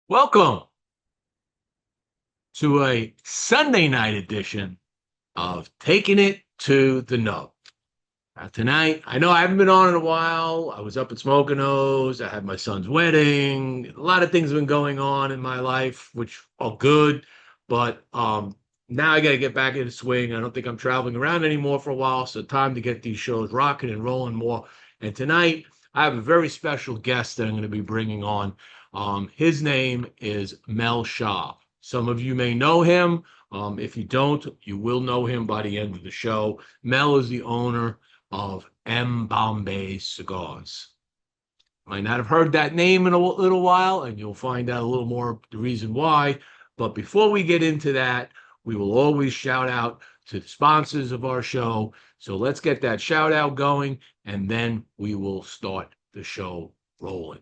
Welcome to a Sunday night edition of Taking It to the Nub. Tonight, I know I haven't been on in a while. I was up at Smoking-O's. I had my son's wedding. A lot of things have been going on in my life, which are good. But now I got to get back in the swing. I don't think I'm traveling around anymore for a while. So time to get these shows rocking and rolling more. And tonight, I have a very special guest that I'm going to be bringing on. His name is Mel Shah. Some of you may know him. If you don't, you will know him by the end of the show. Mel is the owner of MBOMBAY Cigars. Might not have heard that name in a little while, and you'll find out a little more the reason why. But before we get into that, we will always shout out to the sponsors of our show. So let's get that shout out going, and then we will start the show rolling.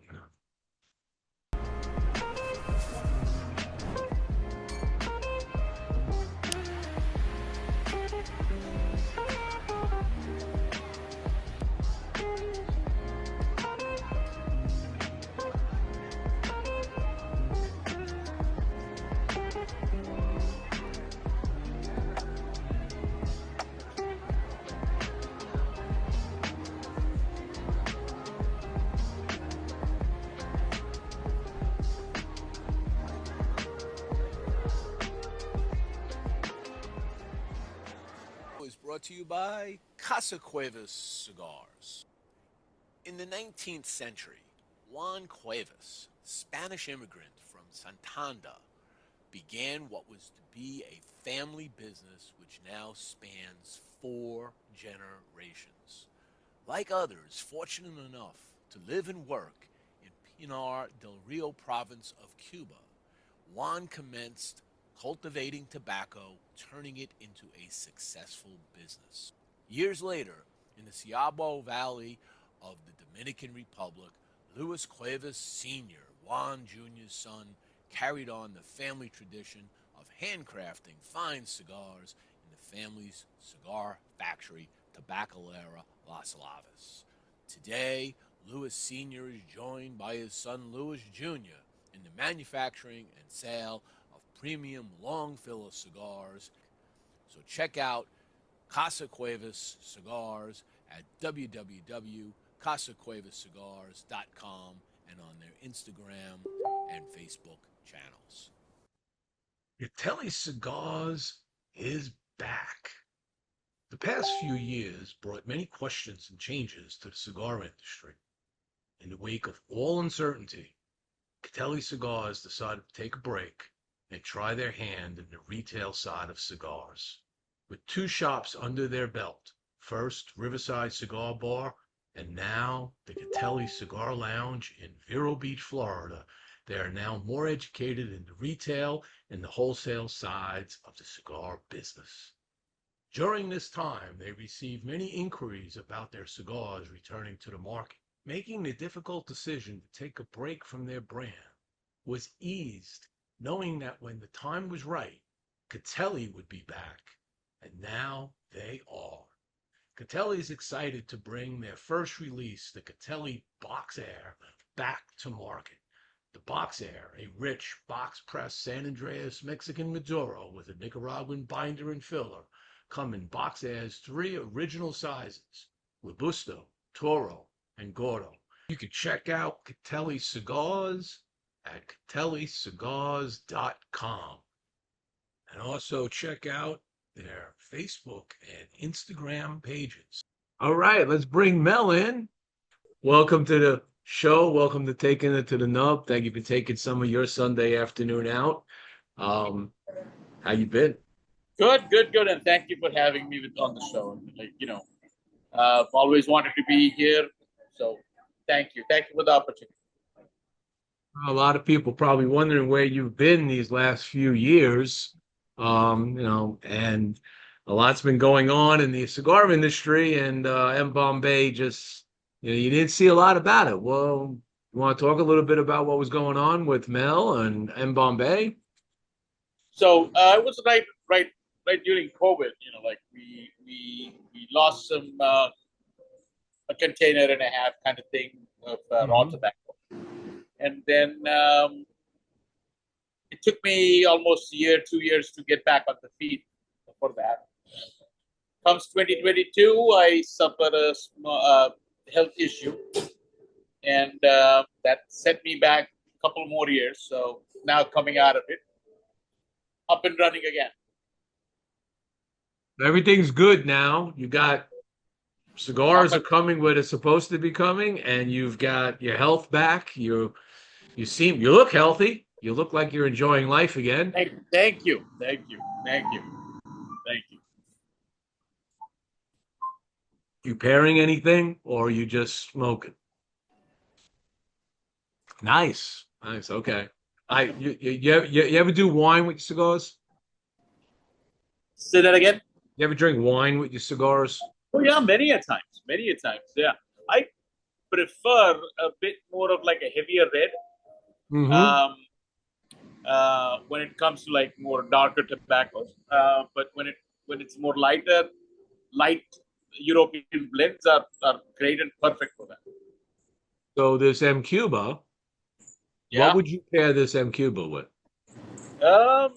Is brought to you by Casa Cuevas Cigars. In the 19th century, Juan Cuevas, Spanish immigrant from Santander, began what was to be a family business which now spans 4 generations. Like others fortunate enough to live and work in Pinar del Rio province of Cuba, Juan commenced cultivating tobacco, turning it into a successful business. Years later, in the Ciabo Valley of the Dominican Republic, Luis Cuevas Sr., Juan Jr.'s son, carried on the family tradition of handcrafting fine cigars in the family's cigar factory, Tabacalera Las Lavas. Today, Luis Sr. is joined by his son Luis Jr. in the manufacturing and sale of premium long filler cigars. So check out Casa Cuevas Cigars at www.casacuevascigars.com and on their Instagram and Facebook channels. Catelli Cigars is back. The past few years brought many questions and changes to the cigar industry. In the wake of all uncertainty, Catelli Cigars decided to take a break and try their hand in the retail side of cigars. With 2 shops under their belt, first Riverside Cigar Bar, and now the Catelli Cigar Lounge in Vero Beach, Florida, they are now more educated in the retail and the wholesale sides of the cigar business. During this time, they received many inquiries about their cigars returning to the market. Making the difficult decision to take a break from their brand was eased knowing that when the time was right, Catelli would be back, and now they are. Catelli is excited to bring their first release, the Catelli Box Air, back to market. The Box Air, a rich box-pressed San Andreas Mexican Maduro with a Nicaraguan binder and filler, come in Box Air's 3 original sizes, Robusto, Toro, and Gordo. You can check out Catelli Cigars at catellicigars.com. And also check out their Facebook and Instagram pages. All right, let's bring Mel in. Welcome to the show. Welcome to Taking It to the Nub. Thank you for taking some of your Sunday afternoon out. How you been? Good, and thank you for having me on the show. I've always wanted to be here, so thank you for the opportunity. A lot of people probably wondering where you've been these last few years. And a lot's been going on in the cigar industry, and M. Bombay just, you didn't see a lot about it. Well, you want to talk a little bit about what was going on with Mel and M. Bombay? So it was right during COVID. Like we lost some a container and a half kind of thing of raw tobacco, and then took me almost a year, 2 years to get back on the feet for that. Comes 2022, I suffer a health issue, and that set me back a couple more years. So now coming out of it, up and running again. Everything's good now. You got Up cigars are and coming where they're supposed to be coming, and you've got your health back. You look healthy. You look like you're enjoying life again. thank you, thank you, thank you, thank you. You pairing anything, or are you just smoking? Nice, nice. Okay. You ever do wine with your cigars? Say that again. You ever drink wine with your cigars? Oh yeah, many a times, many a times. Yeah, I prefer a bit more of like a heavier red. Mm-hmm. Um, when it comes to like more darker tobaccos, but when it's more light European blends are great and perfect for that. So this M Cuba, what Yeah. would you pair this M Cuba with? Um,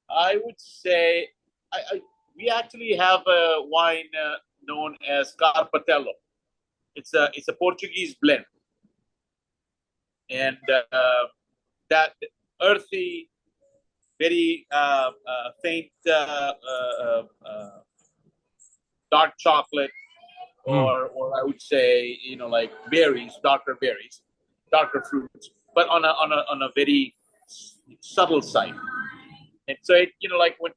I would say we actually have a wine known as Carpatello. It's a Portuguese blend, and that earthy, very faint dark chocolate, Mm. or I would say like berries, darker fruits, but on a very subtle side. And so it like when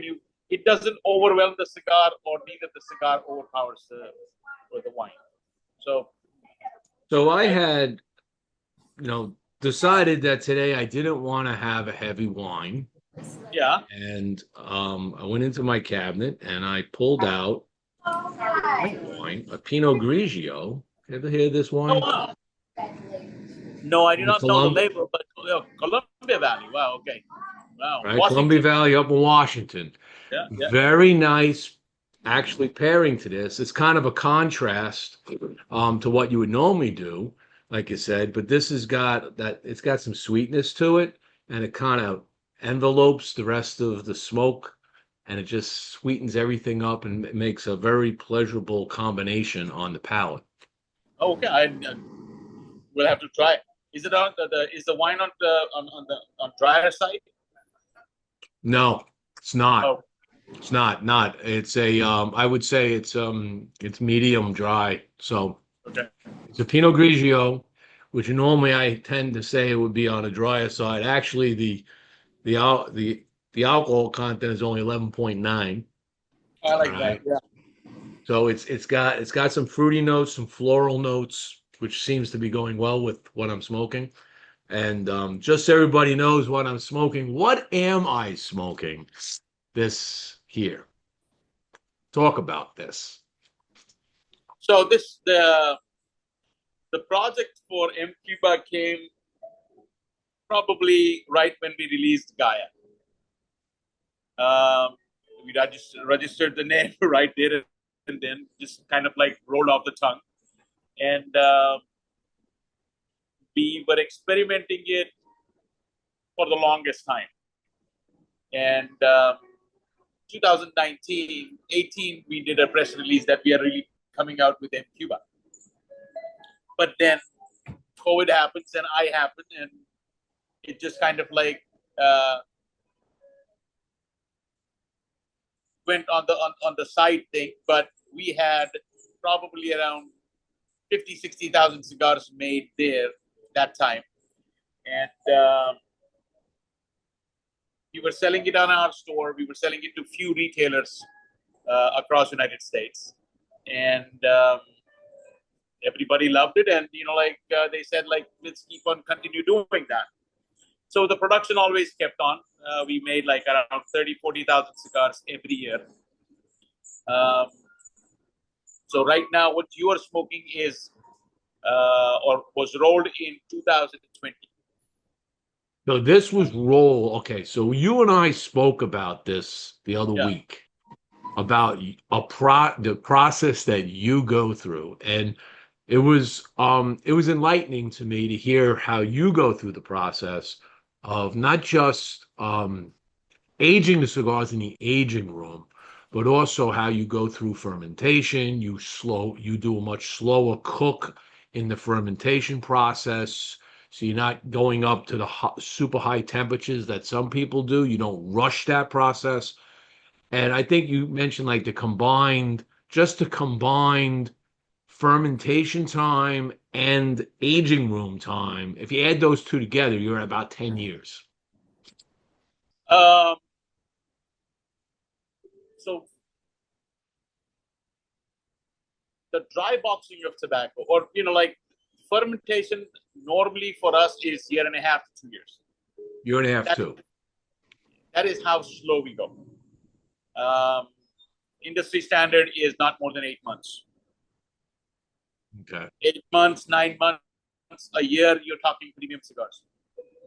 you it doesn't overwhelm the cigar, or neither the cigar overpowers the wine. So So I I, had, decided that today I didn't want to have a heavy wine. yeah. And I went into my cabinet and I pulled out white wine, a Pinot Grigio. Ever hear this Oh wine? wow. No, I do The not know the Colum label, but Columbia Valley. Wow. Okay. Wow. right? Columbia Washington. Valley up in Washington. Yeah. Yeah. Very nice, actually pairing to this. It's kind of a contrast to what you would normally do, like you said, but this has got that, it's got some sweetness to it, and it kind of envelopes the rest of the smoke, and it just sweetens everything up and makes a very pleasurable combination on the palate. Okay. I will have to try it. Is it on is the wine on drier side? No, it's not. Oh, It's not. It's a I would say it's medium dry. So okay. it's a Pinot Grigio, which normally I tend to say it would be on a drier side. Actually, the al the alcohol content is only 11.9. I All like that. right. Yeah. So it's got some fruity notes, some floral notes, which seems to be going well with what I'm smoking. And just so everybody knows what I'm smoking, what am I smoking this here? Talk about this. So the project for M Cuba came probably right when we released Gaia. We registered the name right there and then, just kind of like rolled off the tongue, and we were experimenting it for the longest time. And 2019, 18, we did a press release that we are really coming out with M Cuba. But then COVID happens and I happen, and it just kind of like went on the side thing. But we had probably around 50,000-60,000 cigars made there that time, and we were selling it on our store. We were selling it to few retailers across United States, and everybody loved it. And they said, like, let's keep on continue doing that. So the production always kept on. We made like around 30,000-40,000 cigars every year. Um, so right now, what you are smoking is or was rolled in 2020. So this was roll. Okay, so you and I spoke about this the other Yeah. week about the process that you go through, and it was enlightening to me to hear how you go through the process of not just aging the cigars in the aging room, but also how you go through fermentation. You do a much slower cook in the fermentation process. So you're not going up to the super high temperatures that some people do. You don't rush that process. And I think you mentioned like the combined fermentation time and aging room time. If you add those two together, you're at about 10 years. Um, so the dry boxing of tobacco, or like fermentation, normally for us is year and a half to 2 years. Year and a half, That too. that is how slow we go. Um, Industry standard is not more than 8 months. Okay. 8 months, 9 months, a year. You're talking premium cigars.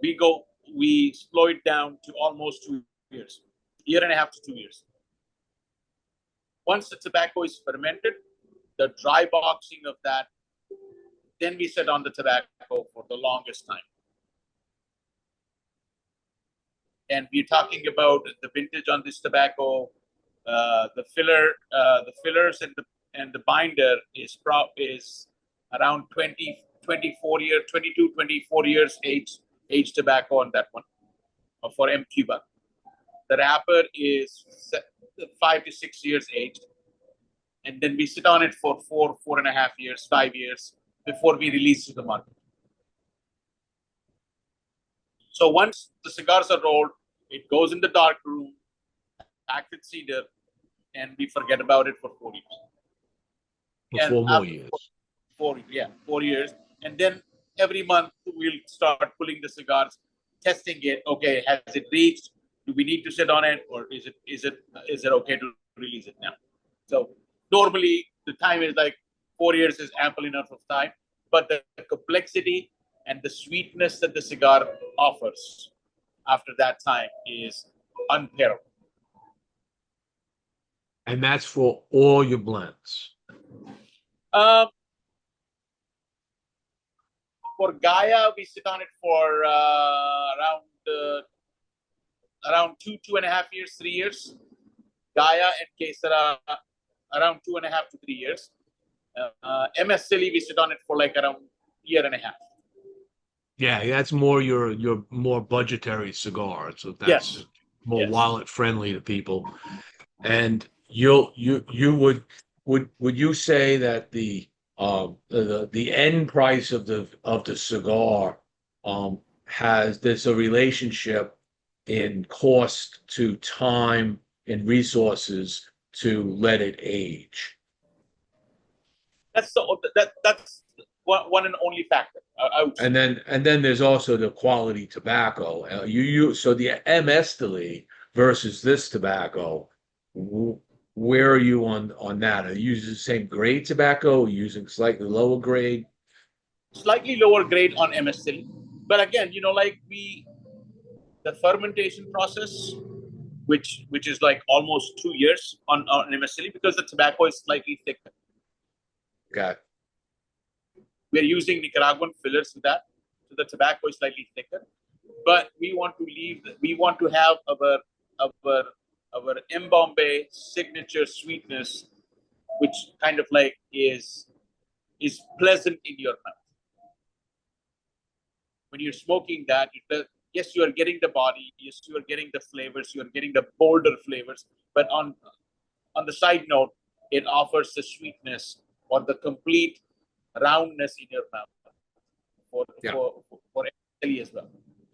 We slow it down to almost 2 years, year and a half to 2 years. Once the tobacco is fermented, the dry boxing of that, then we sit on the tobacco for the longest time. And we're talking about the vintage on this tobacco, the fillers and the binder is around 20, 24 years, 22, 24 years age tobacco on that one for M Cuba. The wrapper is 5 to 6 years aged, and then we sit on it for 4.5 years, 5 years before we release to the market. So once the cigars are rolled, it goes in the dark room, packed with cedar, and we forget about it for 4 years. For And 4 more years. 4 years. And then every month we'll start pulling the cigars, testing it. Okay, has it reached? Do we need to sit on it, or is it okay to release it now? So normally the time is like 4 years is ample enough of time, but the complexity and the sweetness that the cigar offers after that time is unparalleled. And that's for all your blends. Um, for Gaia, we sit on it for around 2.5 years, 3 years. Gaia and Kesara around 2.5 to 3 years. MS Silly, we sit on it for like around year and a half. Yeah, that's more your more budgetary cigar. So that's Yes. more Yes. wallet friendly to people. And would you say that the end price of the cigar has there's a relationship in cost to time and resources to let it age? That's one and only factor. I would say. And then there's also the quality tobacco. So the MS Deli versus this tobacco. Where are you on that? Are you using the same grade tobacco? Are you using slightly lower grade? Slightly lower grade on MSL, but again, like the fermentation process, which is like almost 2 years on MSL because the tobacco is slightly thicker. Okay. We're using Nicaraguan fillers for that, so the tobacco is slightly thicker. But we want to have our MBOMBAY signature sweetness, which kind of like is pleasant in your mouth. When you're smoking that, yes, you are getting the body, yes, you are getting the flavors, you are getting the bolder flavors, but on the side note, it offers the sweetness or the complete roundness in your mouth for Ellie as well.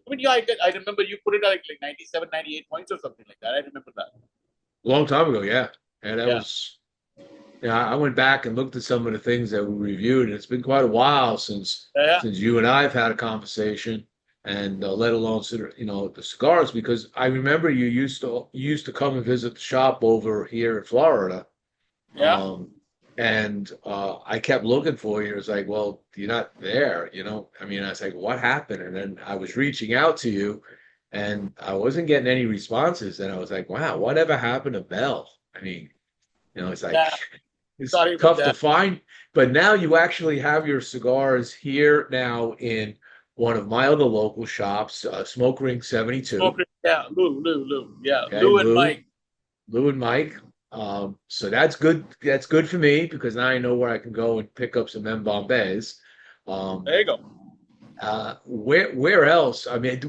I mean, yeah, I remember you put it at like 97, 98 points or something like that. I remember that. Long time ago, yeah. And that was, I went back and looked at some of the things that we reviewed, and it's been quite a while since you and I have had a conversation, and let alone the cigars, because I remember you used to come and visit the shop over here in Florida. Yeah. And I kept looking for you. It's like, well, you're not there, I mean, I was like, what happened? And then I was reaching out to you, and I wasn't getting any responses. And I was like, wow, whatever happened to Mel? I mean, it's like, Yeah. It's Sorry about tough to that. find, but now you actually have your cigars here now in one of my other local shops, Smoke Ring 72. Smoker, yeah, Lou, yeah, Okay, Lou and Mike. Lou and Mike. So that's good. That's good for me because now I know where I can go and pick up some M Bombays. Um, There you go. where else? I mean,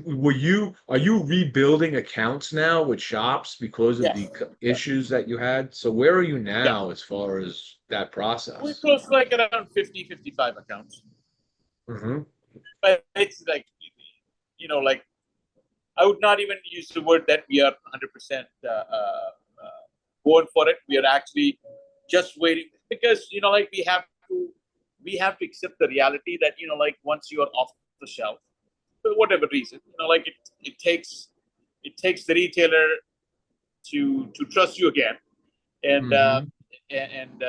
are you rebuilding accounts now with shops because of the Yes, yeah, issues that you had? So where are you yeah. now as far as that We process? close like around 50, 55 accounts, Hmm. but it's like, like I would not even use the word that we are 100% going for it. We are actually just waiting because like we have to accept the reality that like once you are off the shelf, for whatever reason, like it takes the retailer to trust you again and Hmm. and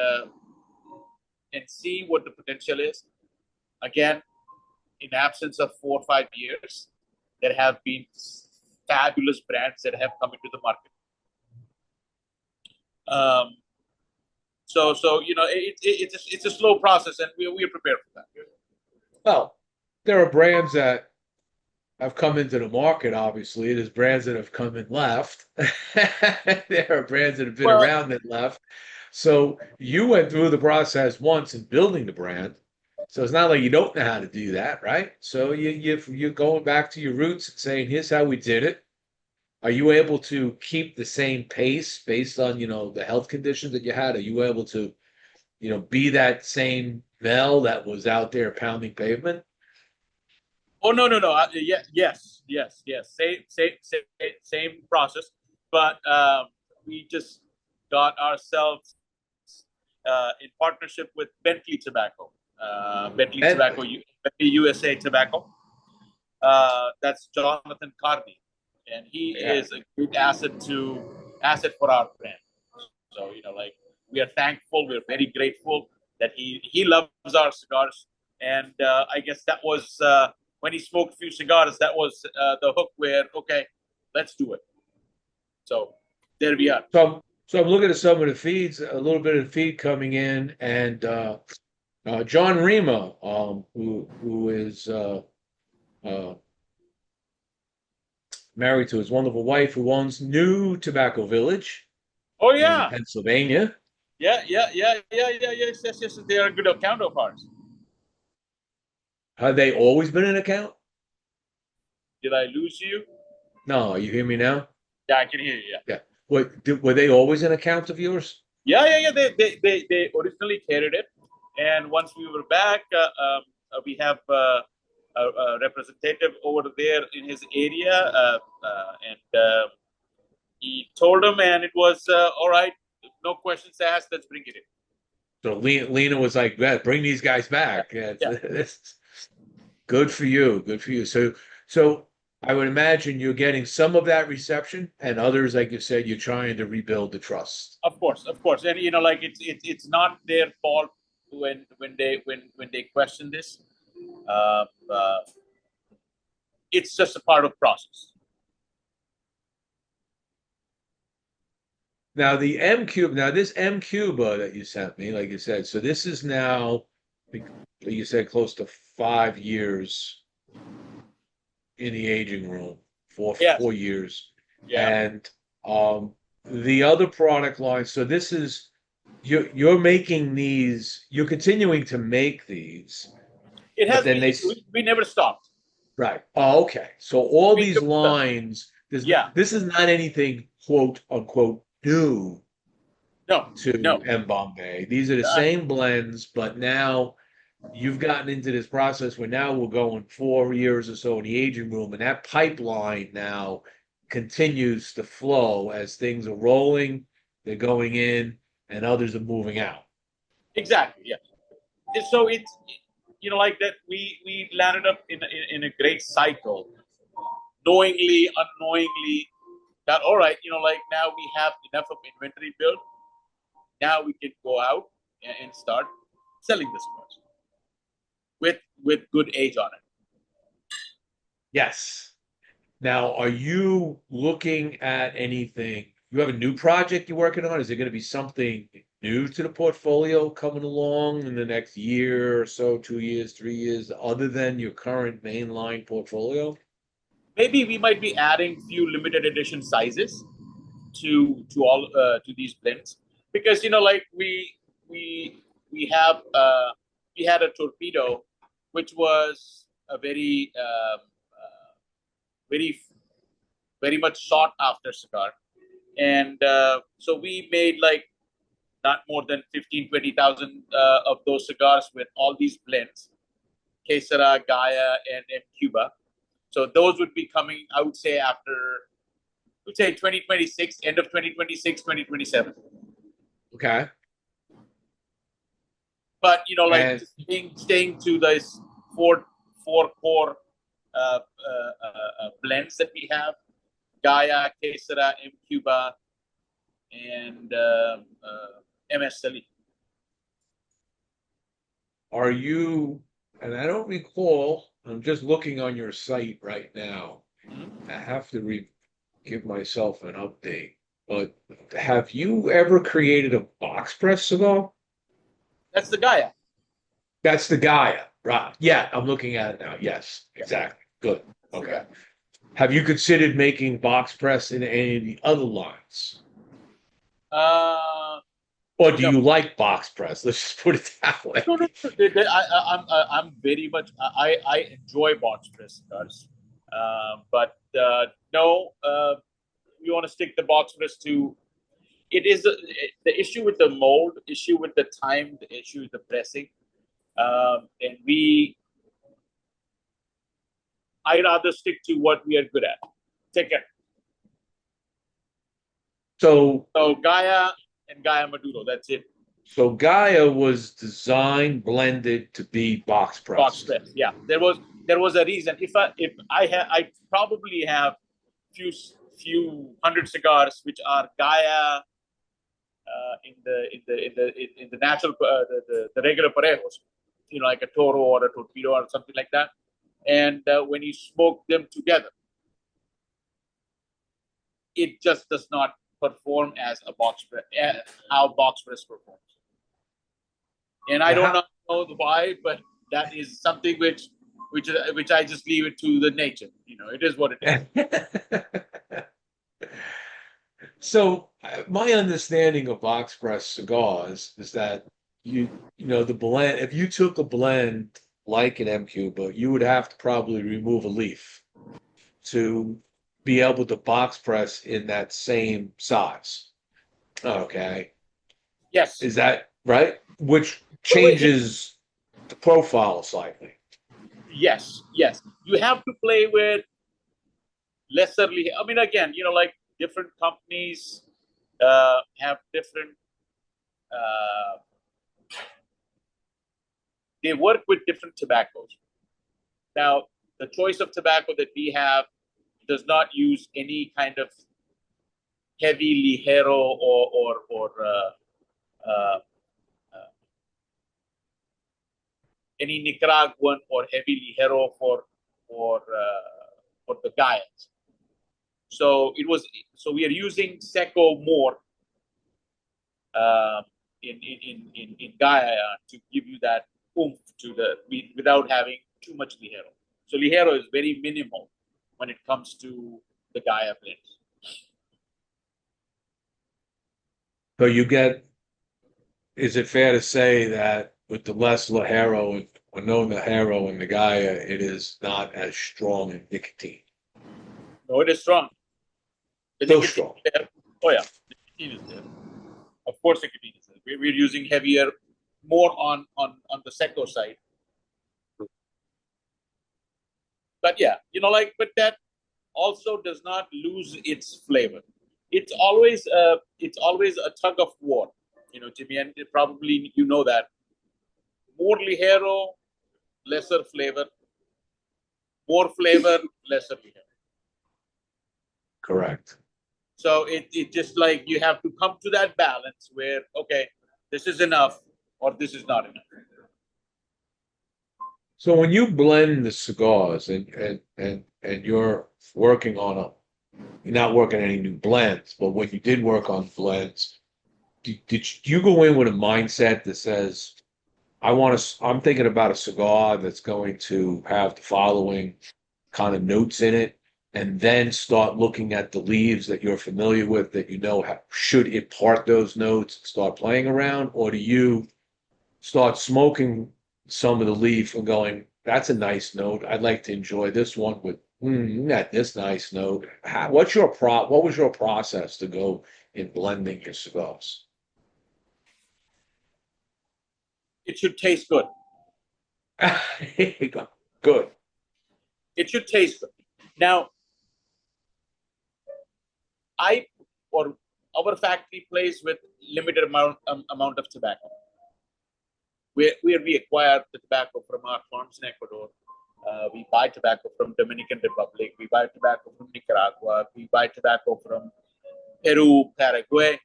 and see what the potential is. Again, in absence of 4 or 5 years, there have been fabulous brands that have come into the market. Um, so it's a slow process, and we're prepared for that. Well, there are brands that have come into the market, obviously. There's brands that have come and left. There are brands that have been Well, around that left. So you went through the process once in building the brand. So it's not like you don't know how to do that, right? So you're going back to your roots and saying, here's how we did it. Are you able to keep the same pace based on, the health conditions that you had? Are you able to, be that same Mel that was out there pounding pavement? oh no. Yeah, yes. Same process, but we just got ourselves in partnership with Bentley Tobacco, Bentley. Bentley USA Tobacco. That's Jonathan Carney, and he Yeah. is a great asset for our brand. So like we are thankful, we're very grateful that he loves our cigars, and I guess that was when he smoked a few cigars. That was the hook where okay, let's do it. So there we are. So I'm looking at some of the feeds, a little bit of feed coming in, and John Rima, who is uh, married to his wonderful wife, who owns New Tobacco Village Oh in yeah, Pennsylvania. yeah. Yes. They are a good account of ours. Have they always been an account? Did I lose you? No, you hear me now? Yeah, I can hear you. Yeah. Yeah. Were they always an account of yours? Yeah. They originally carried it, and once we were back, we have a representative over there in his area, and he told him, and it was all right. No questions asked. Let's bring it in. So Lena was like, "Yeah, bring these guys Yeah, back." Yeah, yeah. it's good for you. Good for you. So I would imagine you're getting some of that reception, and others, like you said, you're trying to rebuild the trust. Of course, and like it's not their fault when they question this. Uh, uh, it's just a part of process. Now the M Cube, now this M Cuba that you sent me, like you said, so this is now, like you said, close to 5 years in the aging room, four Yes, 4 years, yeah. and the other product line. So this is you're making these, you're continuing to make these, It but has then been. they We never stopped. right. Oh, okay. So all We these never stopped. lines, Yeah. this is not anything quote unquote new No. to No. M Bombay. These are the Uh, same blends, but now you've gotten into this process where now we're going 4 years or so in the aging room, and that pipeline now continues to flow as things are rolling, they're going in, and others are moving out. exactly. Yeah. So it's like that. We landed up in a great cycle, knowingly, unknowingly. That all right. Like now we have enough of inventory built. Now we can go out and start selling this cars with good age on it. Yes. Now, are you looking at anything? You have a new project you're working on? Is it going to be something new to the portfolio coming along in the next year or so, 2 years, 3 years, other than your current mainline portfolio? Maybe we might be adding few limited edition sizes to these blends, because like we have we had a torpedo, which was a very very much sought after cigar, and so we made like not more than 15-20,000 of those cigars with all these blends, Quesera, Gaia, and Cuba. So those would be coming, I would say, after, I would say 2026, end of 2026, 2027. Okay. But like And staying to those four core blends that we have: Gaia, Quesera, M Cuba, and MS Sali. are you, and I don't recall, I'm just looking on your site right now. I have to give myself an update, but have you ever created a box press cigar? That's the Gaia. That's the Gaia, right? Yeah, I'm looking at it now. Yes, exactly. Good. Okay. Have you considered making box press in any of the other lines? Uh, Or do no, you like box press? Let's just put it that way. no, no, no. I'm very much. I enjoy box press cigars, but no. We want to stick the box press to. It is the issue with the mold, issue with the time, the issue with the pressing, and I rather stick to what we are good at. Take care. So, So Gaia and Gaia Maduro. That's it. so Gaia was designed, blended to be box Box press. press. Yeah, there was a reason. If I probably have few hundred cigars which are Gaia in the natural the regular parejos, like a Toro or a Torpedo or something like that. And when you smoke them together, it just does not perform as a box press, how box press performs. And I Now, don't know why, but that is something which I just leave it to the nature. It is what it is. So my understanding of box press cigars is that the blend, if you took a blend like an M Cuba, you would have to probably remove a leaf to be able to box press in that same size. Okay. Yes. Is that right? Which So changes the profile slightly. yes. You have to play with lesserly. I mean, again, like different companies have different. Uh, they work with different tobaccos. Now, the choice of tobacco that we have does not use any kind of heavy ligero or any Nicaraguan or heavy ligero for the Gaians. So we are using Seco more in Gaia to give you that oomph without having too much ligero. So ligero is very minimal when it comes to the Gaia blends. So is it fair to say that with the less Ligero or no Ligero in the Gaia, it is not as strong in nicotine? No, it is strong. The So nicotine strong. is there. Oh yeah, nicotine is there. Of course, nicotine is there. We're using heavier, more on the Seco side. But yeah, but that also does not lose its flavor. It's always a tug of war, Jimmy, and probably that more ligero, lesser flavor, more flavor, lesser ligero. Correct. So it just like you have to come to that balance where, okay, this is enough or this is not enough. So when you blend the cigars and you're working on you're not working any new blends, but when you did work on blends, did you go in with a mindset that says, I'm thinking about a cigar that's going to have the following kind of notes in it, and then start looking at the leaves that you're familiar with that you know should impart those notes, start playing around, or do you start smoking some of the leaf and going, that's a nice note. I'd like to enjoy this one with that this nice note. What was your process to go in blending your cigars? It should taste good. Good. It should taste good. Now, I or our factory plays with limited amount of tobacco. Where we acquire the tobacco from our farms in Ecuador. We buy tobacco from Dominican Republic. We buy tobacco from Nicaragua. We buy tobacco from Peru, Paraguay.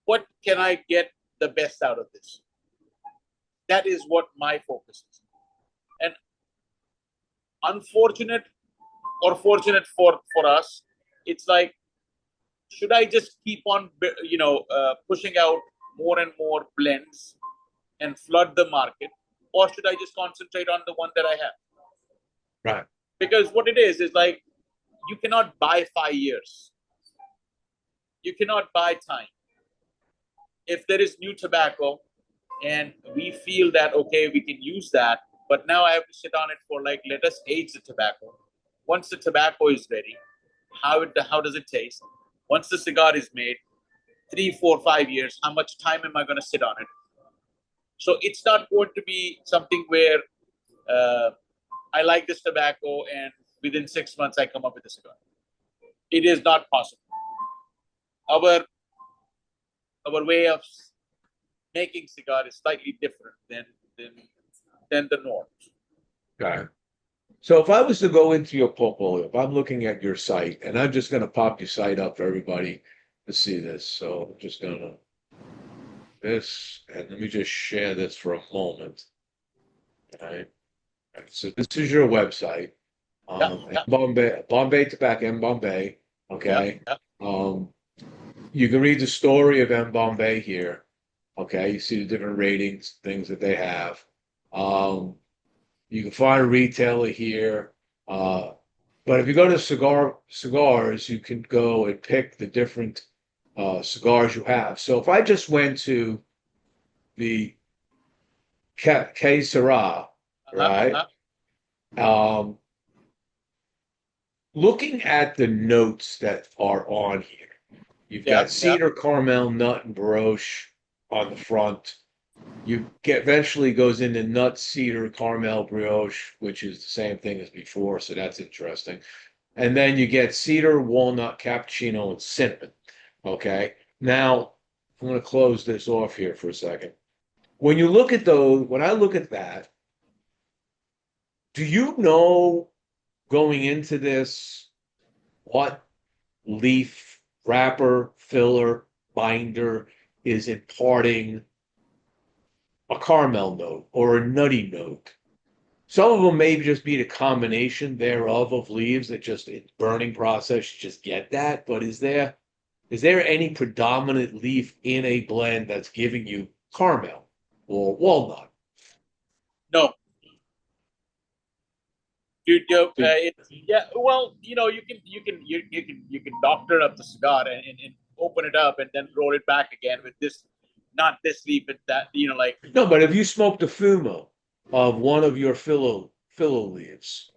What can I get the best out of this? That is what my focus is. And unfortunate or fortunate for us, it's like, should I just keep on, pushing out more and more blends and flood the market, or should I just concentrate on the one that I have? Right. Because what it is like, you cannot buy 5 years. You cannot buy time. If there is new tobacco and we feel that, okay, we can use that, but now I have to sit on it for like, let us age the tobacco. Once the tobacco is ready, how does it taste? Once the cigar is made, 3, 4, 5 years, how much time am I going to sit on it? So it's not going to be something where I like this tobacco and within 6 months I come up with a cigar. It is not possible. Our way of making cigar is slightly different than the norms. Okay. So if I was to go into your portfolio, if I'm looking at your site, and I'm just going to pop your site up for everybody to see this. So I'm just going to this, and let me just share this for a moment. Okay. So this is your website. Yeah. Bombay Tobacco, MBOMBAY. Okay. Yeah. You can read the story of MBOMBAY here. Okay. You see the different ratings, things that they have. You can find a retailer here. But if you go to cigars, you can go and pick the different cigars you have. So if I just went to the Que Sera, right? Looking at the notes that are on here, you've got cedar, caramel, nut, and baroche on the front. You get eventually goes into nut, cedar, caramel, brioche, which is the same thing as before, so that's interesting. And then you get cedar, walnut, cappuccino, and cinnamon. Okay. Now I'm going to close this off here for a second. When you look at those, when I look at that, do you know going into this what leaf, wrapper, filler, binder is imparting a caramel note or a nutty note? Some of them may just be the combination thereof of leaves that just in burning process you just get that. But is there any predominant leaf in a blend that's giving you caramel or walnut? No. Well, you can doctor up the cigar and open it up and then roll it back again with this, not this leaf, but that, like. No, but if you smoked the fumo of one of your filler leaves,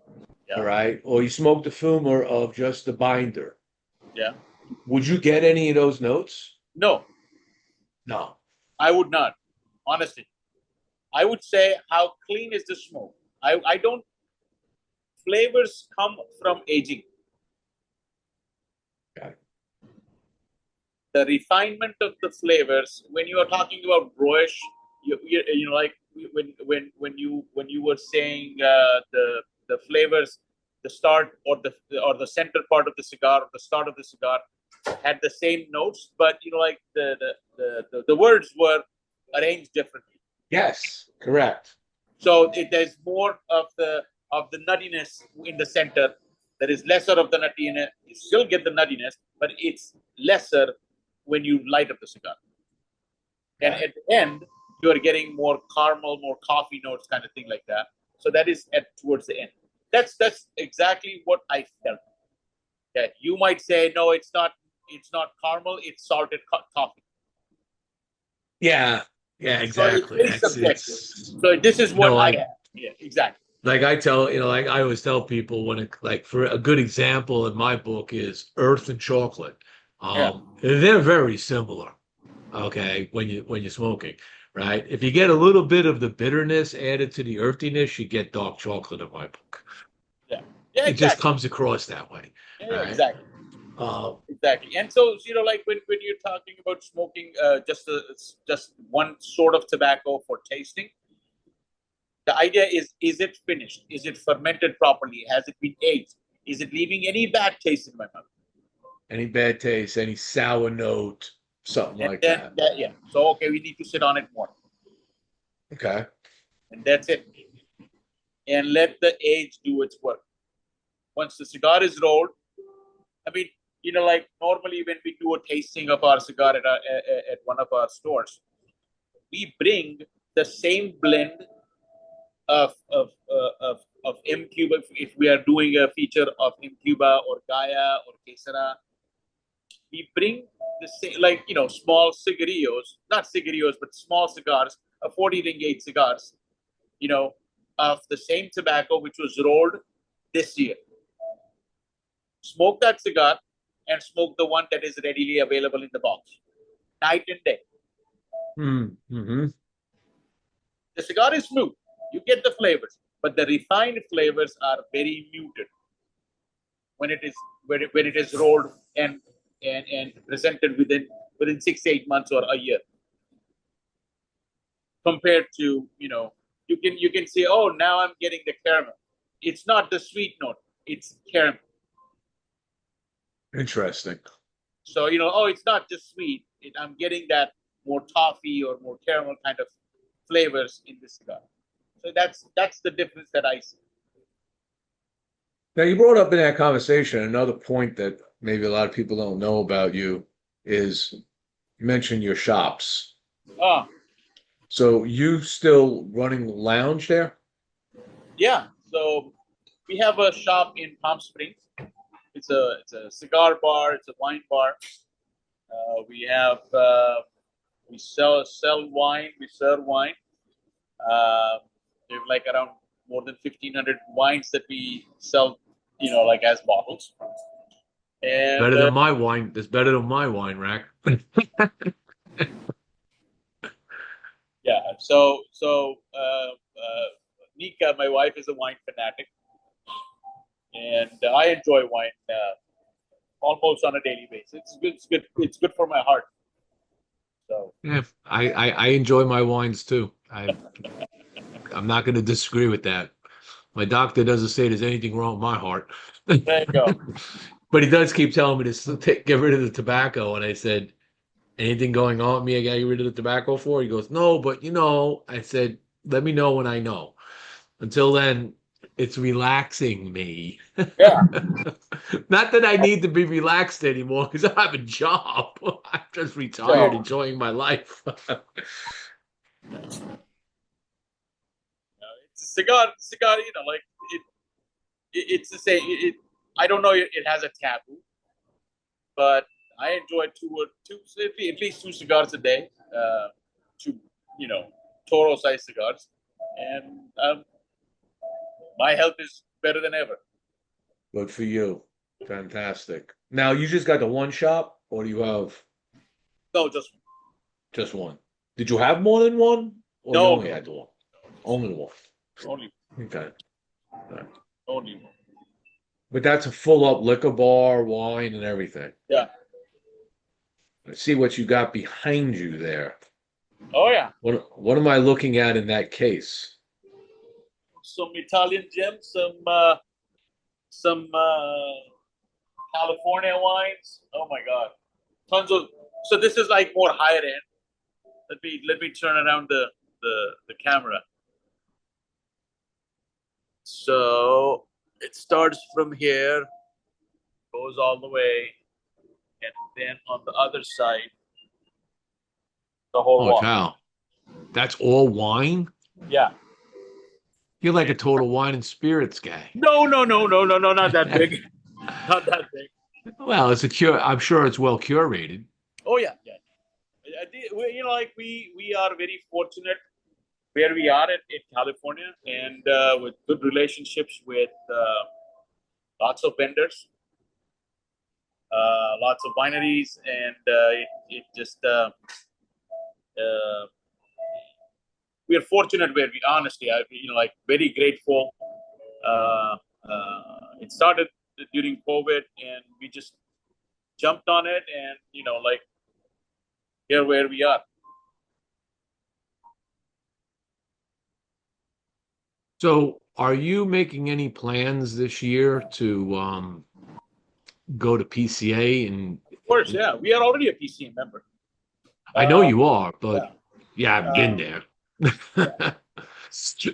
all right, or you smoked the fumo of just the binder, would you get any of those notes? No. No. I would not, honestly. I would say, how clean is the smoke? I don't. Flavors come from aging. Okay. The refinement of the flavors, when you are talking about brioche, like when you were saying the flavors, the start or the center part of the cigar, or the start of the cigar had the same notes, but like the words were arranged differently. Yes, correct. So there's more of the nuttiness in the center There is lesser of the nuttiness. You still get the nuttiness, but it's lesser when you light up the cigar. And at the end, you are getting more caramel, more coffee notes, kind of thing like that. So that is towards the end. That's exactly what I felt. That you might say, no, it's not caramel, it's salted coffee. Yeah, So it's exactly. very subjective. It's So this is what I like have. Yeah, exactly. like I tell like I always tell people when it like for a good example in my book is earth and chocolate. Yeah. They're very similar. Okay, when you're smoking, right? If you get a little bit of the bitterness added to the earthiness, you get dark chocolate in my book. Yeah. Yeah, It just exactly. comes across that way, Yeah, right? exactly. Exactly. And so, like when you're talking about smoking just one sort of tobacco for tasting, the idea is it finished? Is it fermented properly? Has it been aged? Is it leaving any bad taste in my mouth? Any bad taste, any sour note, something And like then, that. yeah. So, okay, we need to sit on it more. Okay. And that's it. And let the age do its work. Once the cigar is rolled, I mean, like normally when we do a tasting of our cigar at one of our stores, we bring the same blend of M Cuba. If we are doing a feature of M Cuba or Gaia or Quesara, we bring the same, like small cigarillos, not cigarillos, but small cigars, a 40 ringgit cigars, of the same tobacco which was rolled this year. Smoke that cigar and smoke the one that is readily available in the box, night and day. Mm-hmm. The cigar is smooth. You get the flavors, but the refined flavors are very muted when it is rolled and presented within 6 to 8 months or a year. Compared to you can say, oh, now I'm getting the caramel. It's not the sweet note; it's caramel. Interesting. So oh, it's not just sweet. I'm getting that more toffee or more caramel kind of flavors in this cigar. So that's the difference that I see. Now, you brought up in that conversation another point that maybe a lot of people don't know about you is you mentioned your shops. Ah, So you still running lounge there? yeah. So we have a shop in Palm Springs. It's a cigar bar. It's a wine bar. We sell wine. We serve wine. We have like around more than 1,500 wines that we sell, like as bottles. And Better than my wine. That's better than my wine rack. yeah, Nika, my wife, is a wine fanatic, and I enjoy wine almost on a daily basis. It's good. It's good. It's good for my heart. So Yeah, I enjoy my wines too. I'm not going to disagree with that. My doctor doesn't say there's anything wrong with my heart. there you go. But he does keep telling me to get rid of the tobacco. And I said, anything going on with me I got to get rid of the tobacco for? He goes, no, but I said, let me know when I know. Until then, it's relaxing me. Yeah. Not that I need to be relaxed anymore because I have a job. I'm just retired, So enjoying my life. it's a cigar. Cigar. Like it's the same. I don't know. It has a taboo, but I enjoy at least two cigars a day. Two, Toro size cigars, and my health is better than ever. Good for you. Fantastic. Now, you just got the one shop, or do you have No, just one? Did you have more than one, or you no, only had the one? Only one. only Okay. All right. only one. But that's a full up liquor bar, wine, and everything. Yeah. Let's see what you got behind you there. Oh yeah. What am I looking at in that case? Some Italian gems, some California wines. Oh my God, tons of. So this is like more higher end. Let me turn around the camera. So It starts from here, goes all the way, and then on the other side, the whole Holy wall. cow. That's all wine? Yeah. You're like a total wine and spirits guy. No, no, no, no, no, no, not that big. Not that big. Well, it's a cure. I'm sure it's well curated. Oh yeah, yeah. Like we are very fortunate where we are in California, and with good relationships with lots of vendors, lots of wineries, and it just we are fortunate where we honestly, like very grateful. It started during COVID, and we just jumped on it, and like here where we are. So, are you making any plans this year to go to PCA? And Of course, yeah, we are already a PCA member. I know Uh, you are, but yeah. yeah, I've been there.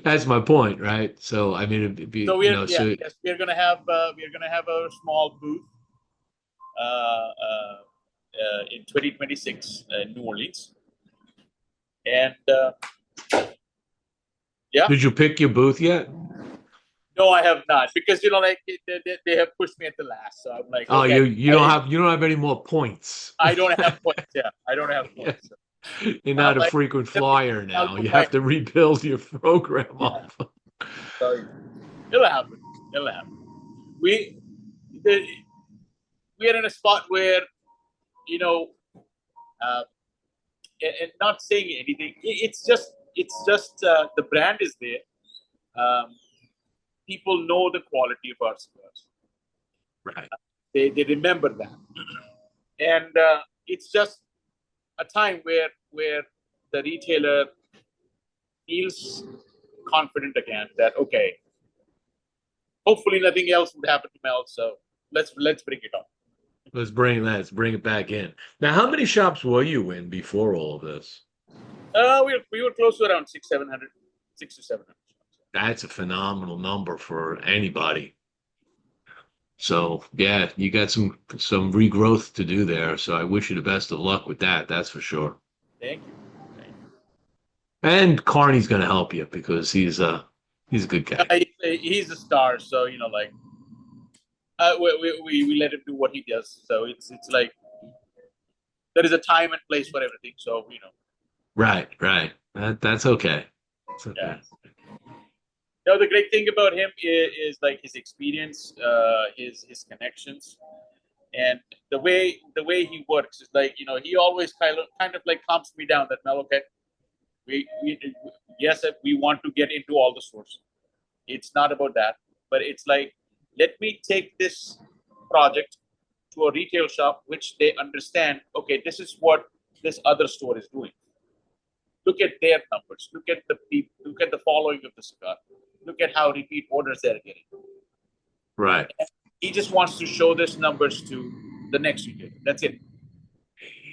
That's my point, right? So, I mean, it'd be, So so yes, we're gonna have a small booth in 2026 in New Orleans, and yeah. did you pick your booth yet? No, I have not, because like they have pushed me at the last, so I'm like, Oh, okay, you don't have any more points. I don't have points. Yeah, I don't have Yeah. points. So You're I'm not a like, frequent let me- flyer I'll now. do You my have to rebuild your program yeah. up. So it'll happen. It'll happen. We the, we are in a spot where you know, uh, and not saying anything. It's just the brand is there. Um, People know the quality of our cigars. Right. They remember that, and it's just a time where the retailer feels confident again that okay, hopefully nothing else would happen to Mel, so let's bring it on. Let's bring it back in. Now, how many shops were you in before all of this? We were close to around 600, 700. That's a phenomenal number for anybody. So yeah, you got some regrowth to do there. So I wish you the best of luck with that. That's for sure. Thank you. Thank you. And Carney's going to help you because he's a good guy. He's a star, so like we let him do what he does. So it's like there is a time and place for everything. So Right, right. That's okay. It's yeah. okay. No, the great thing about him is like his experience, his connections, and the way he works is like he always kind of like calms me down. That Mel, okay, we yes, we want to get into all the stores. It's not about that, but it's like let me take this project to a retail shop which they understand. Okay, this is what this other store is doing. Look at their numbers. Look at the people. Look at the following of the cigar. Look at how repeat orders they're getting. Right. He just wants to show this numbers to the next retailer. That's it.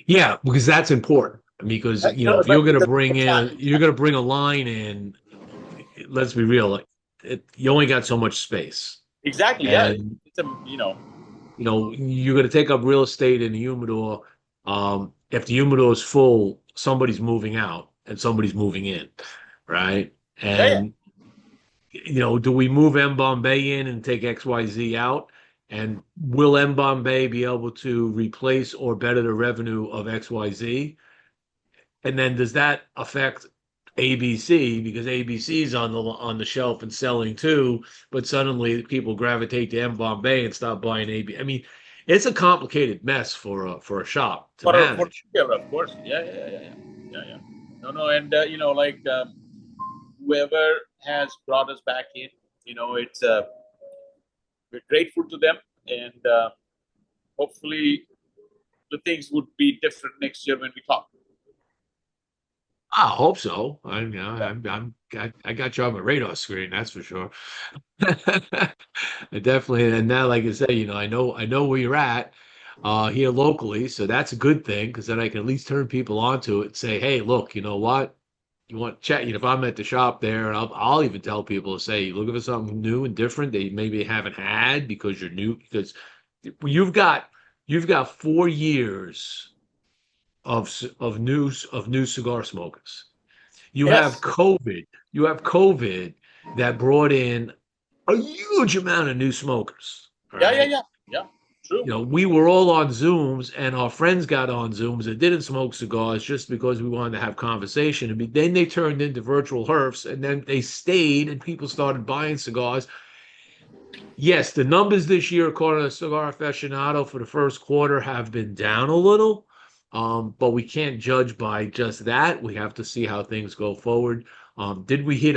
Yeah, because that's important. Because if But you're going to bring a line in, let's be real, like you only got so much space, exactly, yeah. and It's a you're going to take up real estate in the humidor. If the humidor is full, somebody's moving out and somebody's moving in, right? yeah. And do we move MBOMBAY in and take XYZ out? And will MBOMBAY be able to replace or better the revenue of XYZ? And then does that affect ABC because ABC is on the shelf and selling too, but suddenly people gravitate to MBOMBAY and stop buying AB. I mean, it's a complicated mess for a shop to For manage. retail, of course. Yeah. No, and like whoever has brought us back in, it's we're grateful to them, and hopefully the things would be different next year when we talk. I hope so. Yeah. I got you on my radar screen, that's for sure. I definitely, and now, like I say, I know where you're at here locally, so that's a good thing because then I can at least turn people onto it and say, hey, look, you know what? You want chat, if I'm at the shop there, and I'll even tell people to say, looking for something new and different that you maybe haven't had because you're new, because you've got you've got 4 years of new cigar smokers. You have Yes. COVID. You have COVID that brought in a huge amount of new smokers. All Yeah, yeah, right. yeah, yeah. True. We were all on Zooms, and our friends got on Zooms that didn't smoke cigars just because we wanted to have conversation. And then they turned into virtual herfs, and then they stayed, and people started buying cigars. Yes, the numbers this year, according to Cigar Aficionado, for the first quarter have been down a little, but we can't judge by just that. We have to see how things go forward. Did we hit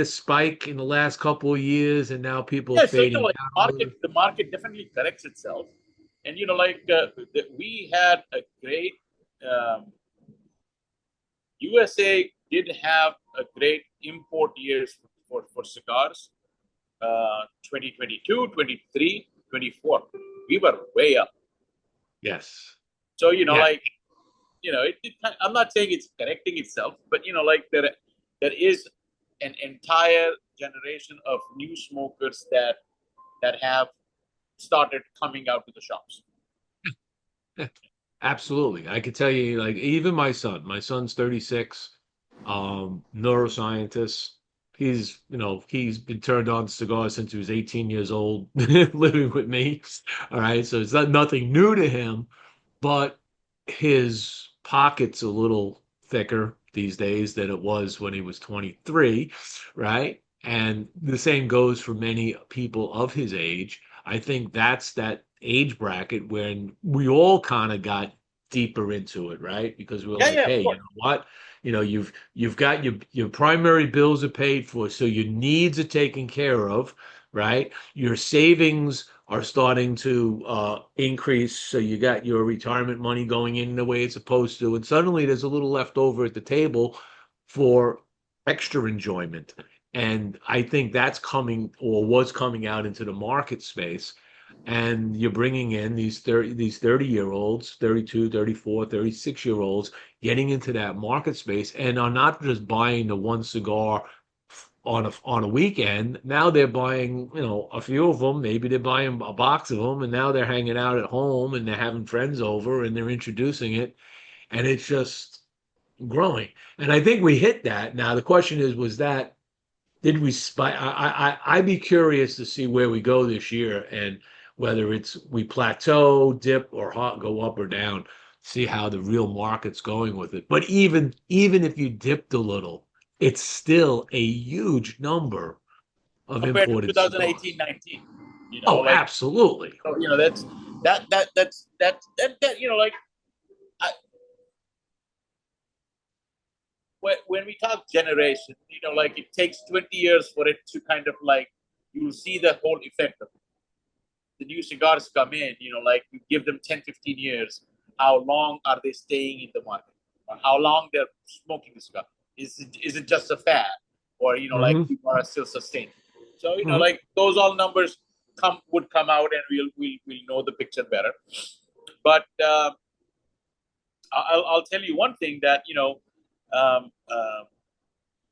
a spike in the last couple of years, and now people are Yeah, so fading like down a little? the market definitely corrects itself, and we had a great USA did have a great import years for cigars. 2022, 23, 24. We were way up. Yes. So Yeah. I'm not saying it's correcting itself, but there is an entire generation of new smokers that have started coming out to the shops. Absolutely. I could tell you, like, even my son's 36, neuroscientist. He's been turned on to cigars since he was 18 years old, living with me. All right. So it's not nothing new to him, but his pocket's a little thicker these days than it was when he was 23, right? And the same goes for many people of his age. I think that's that age bracket when we all kind of got deeper into it, right? Because we're Yeah, like, yeah, of hey, you course. know what? You've got your primary bills are paid for, so your needs are taken care of, right? Your savings are starting to increase, so you got your retirement money going in the way it's supposed to, and suddenly there's a little left over at the table for extra enjoyment. And I think that's coming or was coming out into the market space. And you're bringing in these 30-year-olds, 32, 34, 36-year-olds getting into that market space and are not just buying the one cigar on a weekend. Now they're buying, a few of them. Maybe they're buying a box of them, and now they're hanging out at home and they're having friends over and they're introducing it, and it's just growing. And I think we hit that. Now the question is, was that did we spike? I'd be curious to see where we go this year and whether it's we plateau, dip, or go up or down. See how the real market's going with it. But even if you dipped a little, it's still a huge number of Compared to imported 2018, cigars. 19. Oh, absolutely. That's like I, when we talk generation, like it takes 20 years for it to kind of like you see the whole effect of it. The new cigars come in, like you give them 10, 15 years. How long are they staying in the market? Or how long they're smoking the cigar? Is it just a fad? Or, like Hmm. people are still sustaining. So, Hmm. like those all numbers would come out and we'll know the picture better. But I'll tell you one thing that, um, uh,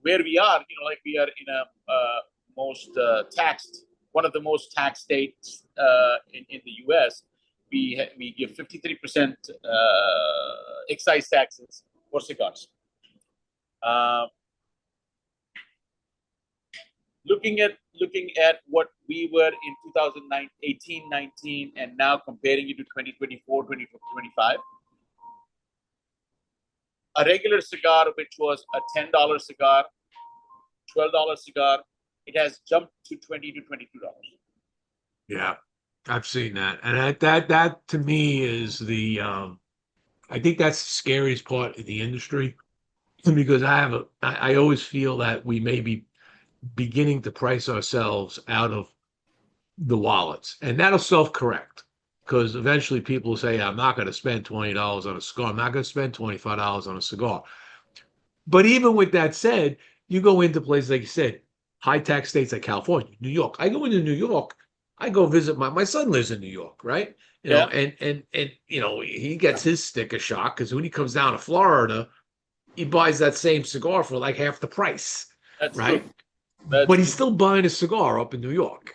where we are, like we are in a most taxed, one of the most taxed states in the U.S. We give 53% excise taxes for cigars. Uh, looking at what we were in 2018, 19, and now comparing it to 2024, 2025, a regular cigar, which was a $10 cigar, $12 cigar, it has jumped to $20 to $22. Yeah, I've seen that, and that to me is I think that's the scariest part of the industry because I always feel that we may be beginning to price ourselves out of the wallets, and that'll self-correct because eventually people will say, I'm not going to spend $20 on a cigar. I'm not going to spend $25 on a cigar. But even with that said, you go into places like you said, high tax states like California, New York. I go into New York, I go visit my son lives in New York, right? Yeah. And he gets his sticker shock because when he comes down to Florida, he buys that same cigar for like half the price, That's true. right? That's But he's true. still buying a cigar up in New York.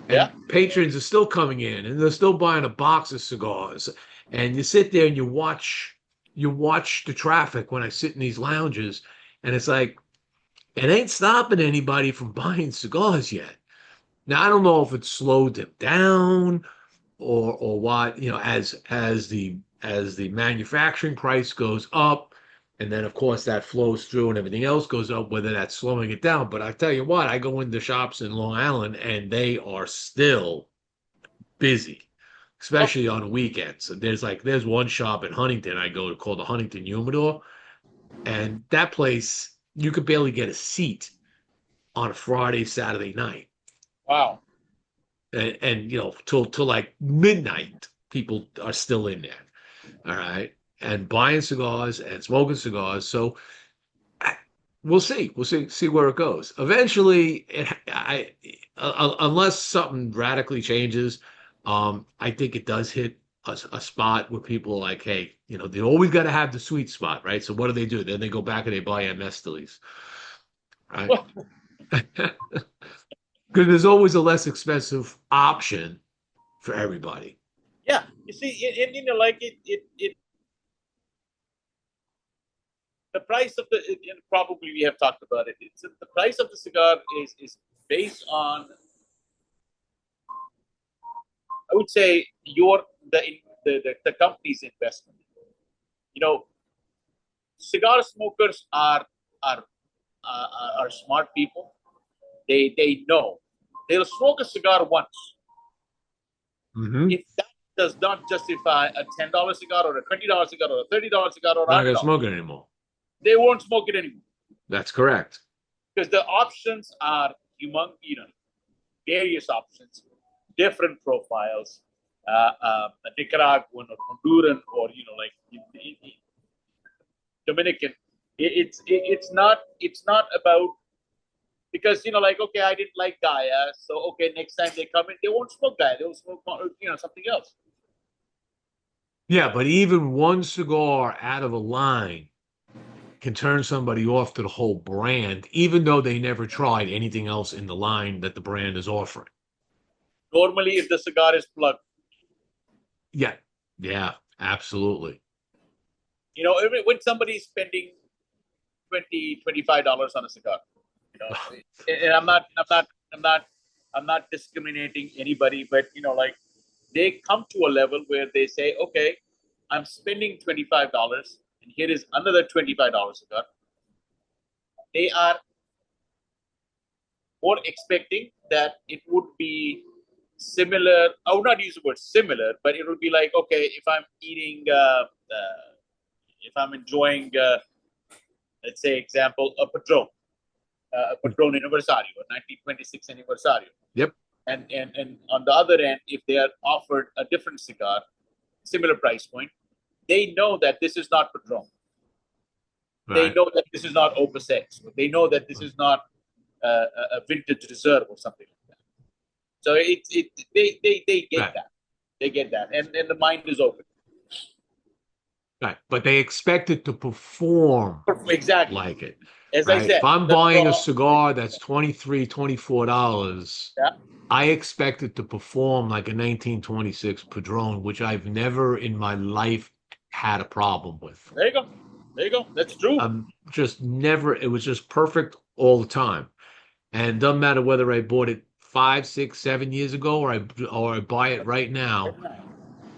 Yeah. And patrons are still coming in and they're still buying a box of cigars. And you sit there and you watch the traffic when I sit in these lounges, and it's like it ain't stopping anybody from buying cigars yet. Now I don't know if it's slowed them down or what, as the manufacturing price goes up, and then of course that flows through and everything else goes up, whether that's slowing it down. But I tell you what, I go into shops in Long Island and they are still busy, Oh, especially on the weekends. So there's one shop in Huntington I go to called the Huntington Humidor, and that place you could barely get a seat on a Friday, Saturday night. wow. And till like midnight, people are still in there. All right. And buying cigars and smoking cigars. So we'll see. We'll see where it goes. Eventually, unless something radically changes, I think it does hit a spot where people are like, hey, they always got to have the sweet spot, right? So what do? Then they go back and they buy MS Stillies, right? Well, Because there's always a less expensive option for everybody. yeah. You see, like the price of probably we have talked about it. It's the price of the cigar is based on, I would say, the company's investment. You know, cigar smokers are are smart people. They know they'll smoke a cigar once. Mm-hmm. If that does not justify a $10 cigar or a $20 cigar or a $30 cigar or a Not gonna $100, smoke it anymore. they won't smoke it anymore That's correct. because the options are various options, different profiles, a Nicaraguan or Honduran or Dominican. It's not about, because like, okay, I didn't like Gaia, so okay, next time they come in, they won't smoke Gaia, they'll smoke something else. Yeah, but even one cigar out of a line can turn somebody off to the whole brand, even though they never tried anything else in the line that the brand is offering. Normally, if the cigar is plugged, Yeah, yeah, absolutely. when somebody's spending $25 on a cigar, and I'm not discriminating anybody, but like they come to a level where they say, okay, I'm spending $25, and here is another $25 cigar. They are more expecting that it would be similar. I would not use the word similar, but it would be like, okay, if I'm enjoying, let's say, example, a Padron Anniversario, a 1926 Anniversario. Yep. And on the other end, if they are offered a different cigar, similar price point, they know that this is not Padron. They Right. know that this is not Opus X. They know that this is not a vintage reserve or something like that. So they get Right. that. They get that. And the mind is open. Right. But they expect it to perform Exactly. like it. As I Right. said, If I'm buying a cigar that's $23, $24, yeah, I expect it to perform like a 1926 Padron, which I've never in my life had a problem with. there you go. There you go. That's true. Just never, it was just perfect all the time. And it doesn't matter whether I bought it 5, 6, 7 years ago or I buy it right now.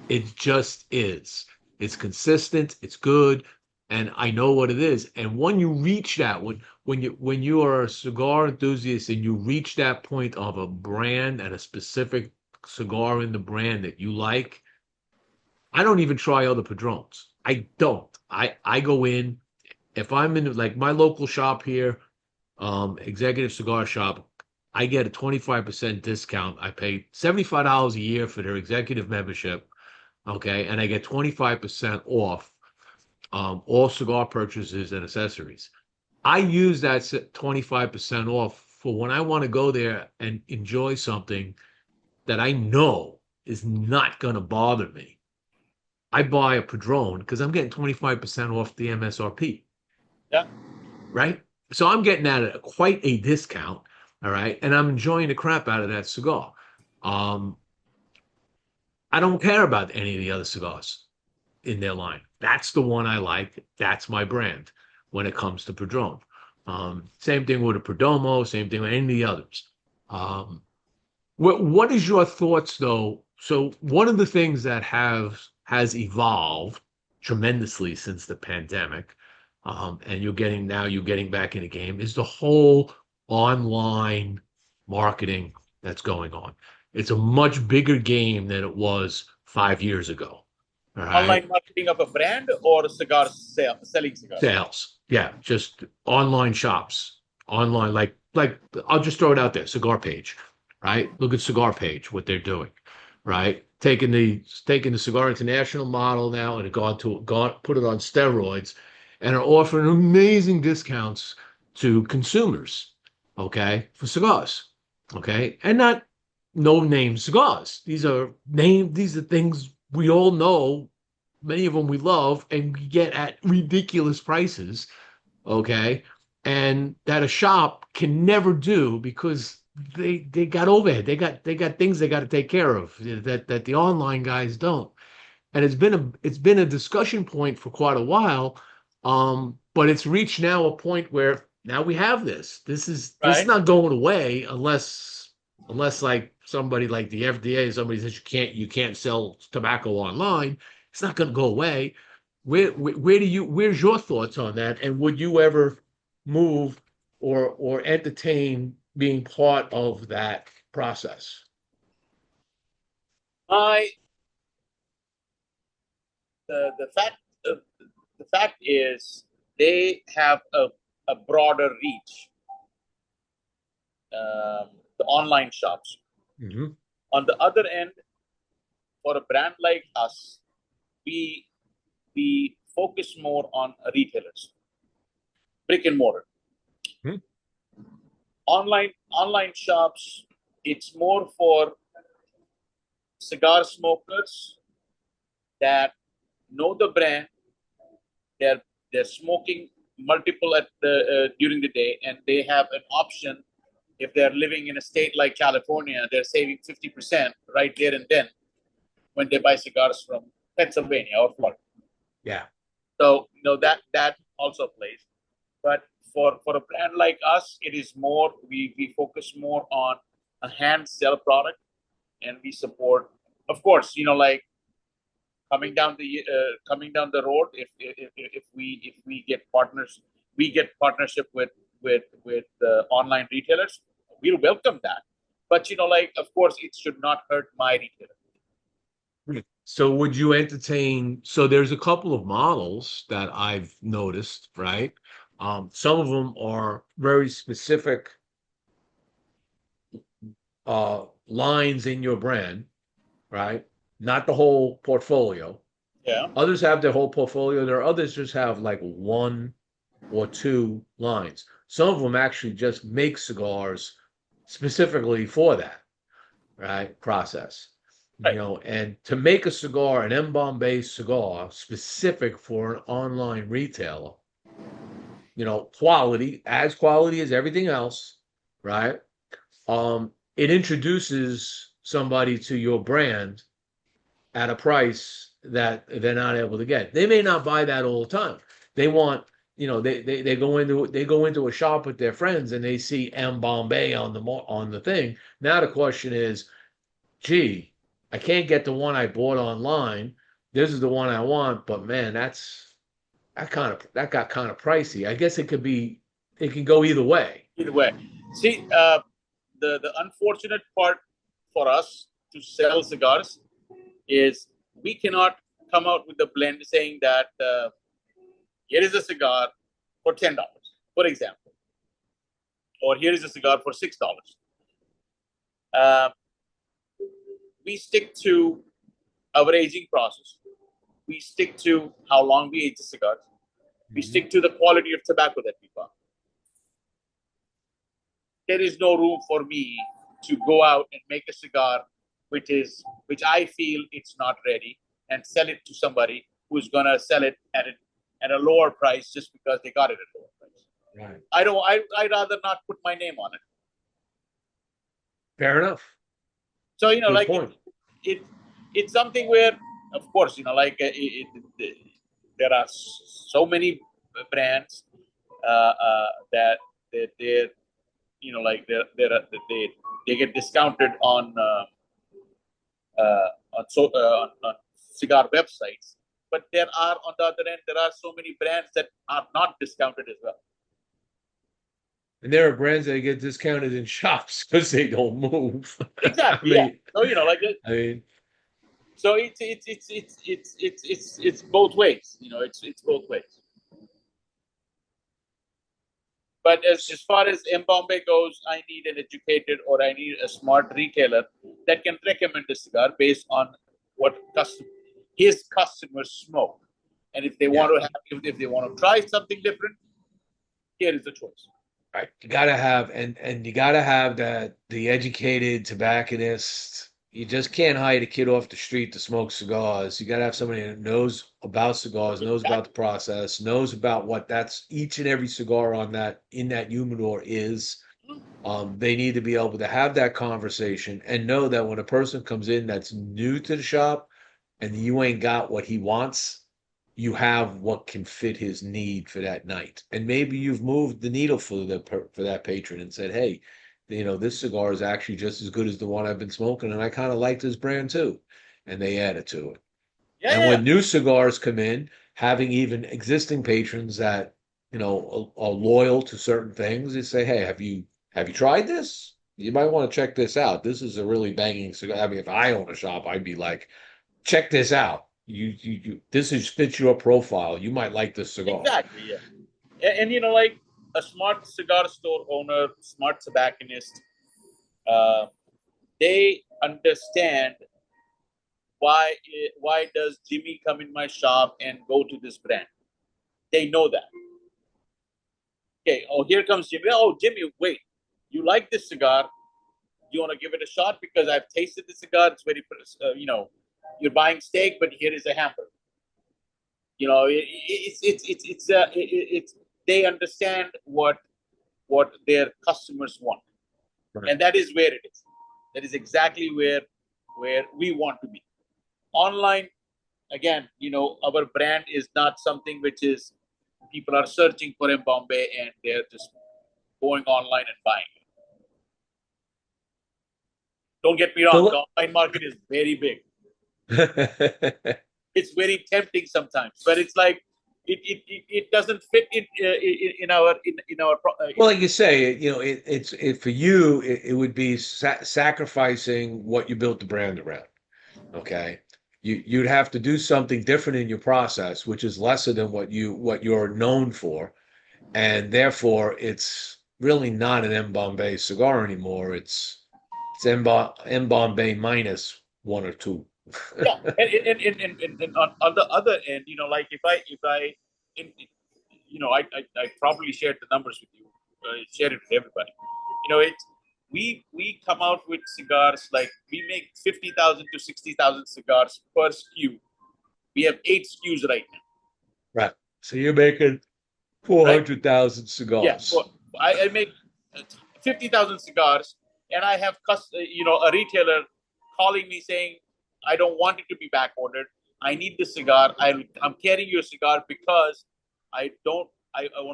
It just is. It's consistent, it's good, and I know what it is. And when you reach that, when you are a cigar enthusiast and you reach that point of a brand and a specific cigar in the brand that you like, I don't even try other Padrones. I don't. I go in, if I'm in like my local shop here, Executive Cigar Shop, I get a 25% discount. I pay $75 a year for their executive membership. Okay, and I get 25% off all cigar purchases and accessories. I use that 25% off for when I want to go there and enjoy something that I know is not going to bother me. I buy a Padron because I'm getting 25% off the MSRP. Yeah. right? So I'm getting at it quite a discount, all right, and I'm enjoying the crap out of that cigar. Um, I don't care about any of the other cigars in their line. That's the one I like. That's my brand when it comes to Padron. Same thing with a Perdomo, same thing with any of the others. Um, what is your thoughts though? So one of the things that have has evolved tremendously since the pandemic, and you're getting back in the game, is the whole online marketing that's going on. It's a much bigger game than it was 5 years ago. All right. Online marketing of a brand or cigar selling cigars. Sales. Yeah, just online shops. Online, like I'll just throw it out there, Cigar Page, right? Look at Cigar Page, what they're doing, right? Taking the Cigar International model now and gone put it on steroids and are offering amazing discounts to consumers, okay, for cigars. Okay. And not no name cigars. These are things we all know, many of them we love, and we get at ridiculous prices, okay? And that a shop can never do because they got overhead. They got things they got to take care of that the online guys don't. And it's been a discussion point for quite a while. But it's reached now a point where now we have this. This is Right. not going away unless like somebody like the FDA, somebody says you can't sell tobacco online. It's not going to go away. Where's your thoughts on that? And would you ever move or entertain being part of that process? I the fact the fact is they have a broader reach. The online shops. Mm-hmm. On the other end, for a brand like us, we we focus more on retailers, brick and mortar. Mm-hmm. Online shops, it's more for cigar smokers that know the brand. They're smoking multiple at the during the day, and they have an option. If they're living in a state like California, they're saving 50% right there and then when they buy cigars from Pennsylvania or Florida. Yeah. So that also plays. But for a brand like us, it is more we focus more on a hand sell product, and we support. Of course, like coming down the road, if we get partners, we get partnership with online retailers. We'll welcome that. But like of course, it should not hurt my retailer. So would you entertain? So there's a couple of models that I've noticed, right? Some of them are very specific lines in your brand, right? Not the whole portfolio. Yeah. Others have their whole portfolio. There are others just have like one or two lines. Some of them actually just make cigars specifically for that, right? Process. Right. And to make a cigar, an MBOMBAY cigar specific for an online retailer, quality as everything else, right? It introduces somebody to your brand at a price that they're not able to get. They may not buy that all the time. They want, they go into a shop with their friends and they see M Bombay on the thing. Now the question is, gee, I can't get the one I bought online. This is the one I want, but man, that got kind of pricey. I guess it can go either way. Either way, see, the unfortunate part for us to sell cigars is we cannot come out with a blend saying that here is a cigar for $10, for example, or here is a cigar for $6. Uh, we stick to our aging process. We stick to how long we age the cigars. We Mhm. stick to the quality of tobacco that we buy. There is no room for me to go out and make a cigar which I feel it's not ready and sell it to somebody who's gonna sell it at at a lower price just because they got it at a lower price. Right. I'd rather not put my name on it. Fair enough. So Good like point. it's something where, of course, like there are so many brands that they're like they get discounted on on cigar websites, but there are, on the other end, there are so many brands that are not discounted as well. And there are brands that get discounted in shops because they don't move. Exactly. Yeah. So like I mean, so it's both ways. It's both ways. But as far as MBOMBAY goes, I need an educated, or I need a smart retailer that can recommend a cigar based on what his customers smoke. And if they want to if they want to try something different, here is the choice. right. You gotta have and you gotta have the educated tobacconist. You just can't hire a kid off the street to smoke cigars. You gotta have somebody that knows about cigars, knows about the process, knows about what that's each and every cigar in that humidor is. They need to be able to have that conversation and know that when a person comes in that's new to the shop and you ain't got what he wants, you have what can fit his need for that night. And maybe you've moved the needle for that patron and said, hey, this cigar is actually just as good as the one I've been smoking, and I kind of like this brand too. And they add it to it. And when new cigars come in, having even existing patrons that, are loyal to certain things, they say, hey, have you tried this? You might want to check this out. This is a really banging cigar. I mean, if I own a shop, I'd be like, check this out. This fits your profile. You might like this cigar. Exactly, yeah. And like a smart cigar store owner, smart tobacconist, they understand why does Jimmy come in my shop and go to this brand. They know that. Okay, here comes Jimmy. Oh, Jimmy, wait, you like this cigar? You want to give it a shot because I've tasted the cigar. It's very, you're buying steak, but here is a hamburger. It's they understand what their customers want, right. And that is where it is. That is exactly where we want to be. Online, again, our brand is not something which is people are searching for MBOMBAY and they're just going online and buying it. Don't get me wrong, the online market is very big. It's very tempting sometimes, but it's like it doesn't fit in our. Well, like you say, it's for you. It would be sacrificing what you built the brand around. Okay, you'd have to do something different in your process, which is lesser than what you're known for, and therefore it's really not an MBOMBAY cigar anymore. It's MBOMBAY minus one or two. Yeah, and on the other end, like if I probably shared the numbers with you, shared it with everybody. We come out with cigars, like we make 50,000 to 60,000 cigars per SKU. We have 8 SKUs right now. Right. So you're making 400,000 cigars. Yeah. So I make 50,000 cigars, and I have a retailer calling me saying, I don't want it to be back ordered. I need the cigar. I'm carrying your cigar because I want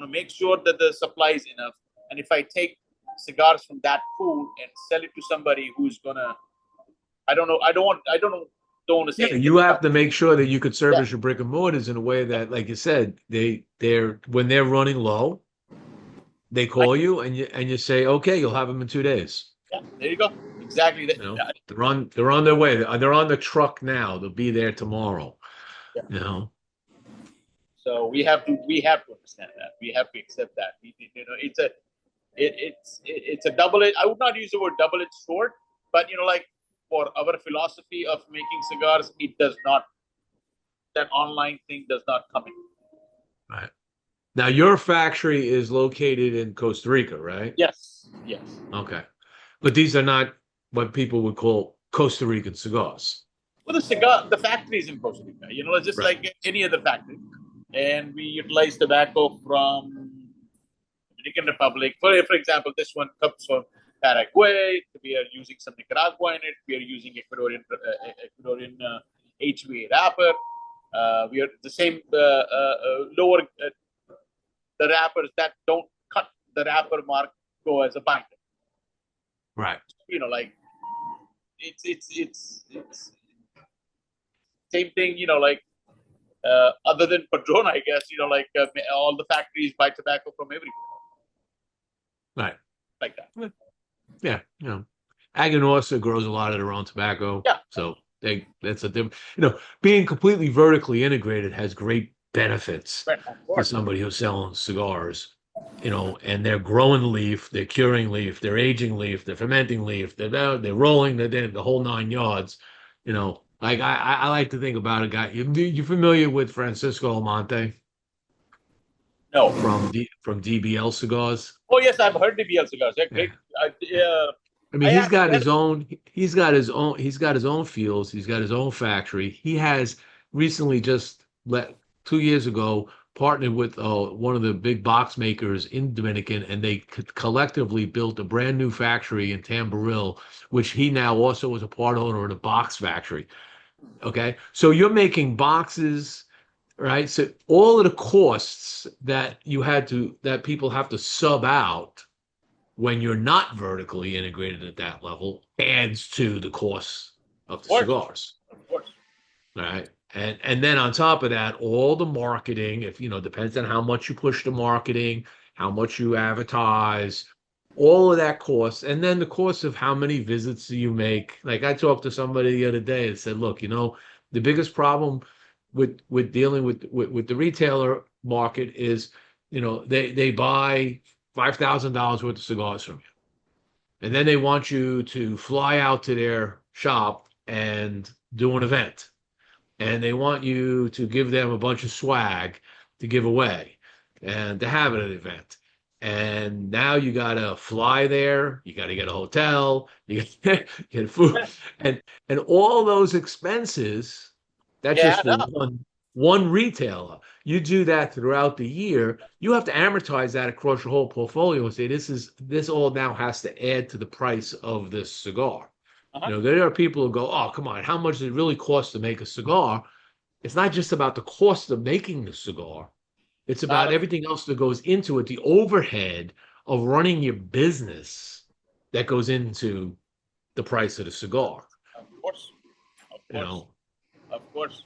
to make sure that the supply is enough. And if I take cigars from that pool and sell it to somebody who's gonna, I don't want to say. Yeah, you have to make sure that you could service your brick and mortars in a way that, like you said, they're when they're running low, they call you and you say, okay, you'll have them in 2 days. Yeah, there you go. Exactly. They're on their way. They're on the truck now. They'll be there tomorrow. Yeah. So we have to understand that. We have to accept that. It's a double-edged. I would not use the word double-edged sword, but like for our philosophy of making cigars, it does not. That online thing does not come in. Right. Now your factory is located in Costa Rica, right? Yes. Okay. But these are not what people would call Costa Rican cigars. Well, the factory is in Costa Rica, just like any other factory. and we utilize tobacco from Dominican Republic. For example, this one comes from Paraguay. We are using some Nicaragua in it. We are using Ecuadorian HVA wrapper. We are the same lower the wrappers that don't cut the wrapper mark go as a binder. Right. You know, like it's same thing. You know, like other than Padron, I guess. You know, like all the factories buy tobacco from everywhere. Right. Like that. Yeah. You know, Aganorsa grows a lot of their own tobacco. Yeah. So that's a different, being completely vertically integrated has great benefits Right, of for course. somebody who's selling cigars, and they're growing leaf, they're curing leaf, they're aging leaf, they're fermenting leaf, they're rolling the whole 9 yards. Like I like to think about a guy. You familiar with Francisco Almonte No. from DBL Cigars? Oh yes, I've heard the BL cigars. They're Yeah. great. I mean, I he's actually got had his own, he's got his own fields. He's got his own factory. He has recently just 2 years ago partnered with one of the big box makers in Dominican, and they collectively built a brand new factory in Tamboril, which he now also is a part owner of the box factory. Okay, so you're making boxes, right? So all of the costs that people have to sub out when you're not vertically integrated at that level adds to the cost of of the course, cigars. of course. All right. And then on top of that, all the marketing, if depends on how much you push the marketing, how much you advertise, all of that costs, and then the cost of how many visits do you make. Like I talked to somebody the other day and said, look, the biggest problem with dealing with the retailer market is, they buy $5,000 worth of cigars from you. And then they want you to fly out to their shop and do an event. And they want you to give them a bunch of swag to give away and to have at an event. And now you got to fly there, you got to get a hotel, you got to get food, and all those expenses, that's Yeah, just for one retailer. You do that throughout the year, you have to amortize that across your whole portfolio and say this all now has to add to the price of this cigar. uh-huh. There are people who go, oh, come on, how much does it really cost to make a cigar? It's not just about the cost of making the cigar. It's Lot about of, everything else that goes into it, the overhead of running your business that goes into the price of the cigar. of course, of You course, know, of course.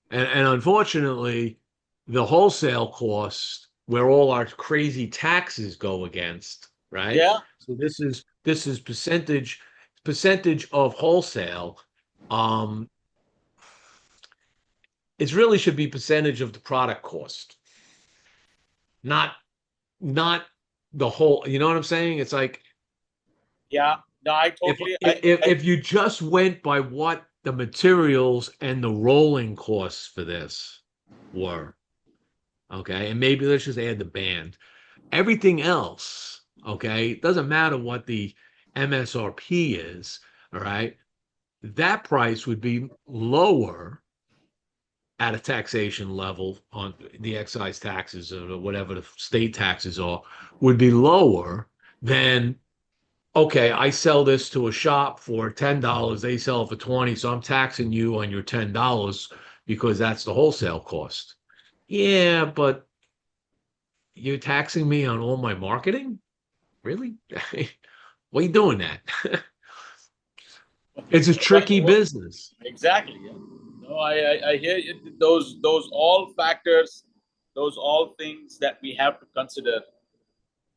and unfortunately, the wholesale cost where all our crazy taxes go against, right? Yeah, So this is percentage of wholesale. Um, it really should be percentage of the product cost, not not the whole. You know what I'm saying? It's like yeah. No, I if totally. if if you just went by what the materials and the rolling costs for this were, okay, and maybe let's just add the band. Everything else, okay, it doesn't matter what the MSRP is, all right, that price would be lower at a taxation level on the excise taxes or whatever the state taxes are, would be lower than, okay, I sell this to a shop for $10, they sell it for 20, so I'm taxing you on your $10 because that's the wholesale cost. Yeah, but you're taxing me on all my marketing? Really? Why are you doing that? It's a tricky business. Exactly. Yeah. No, I hear you. Those all factors, those all things that we have to consider.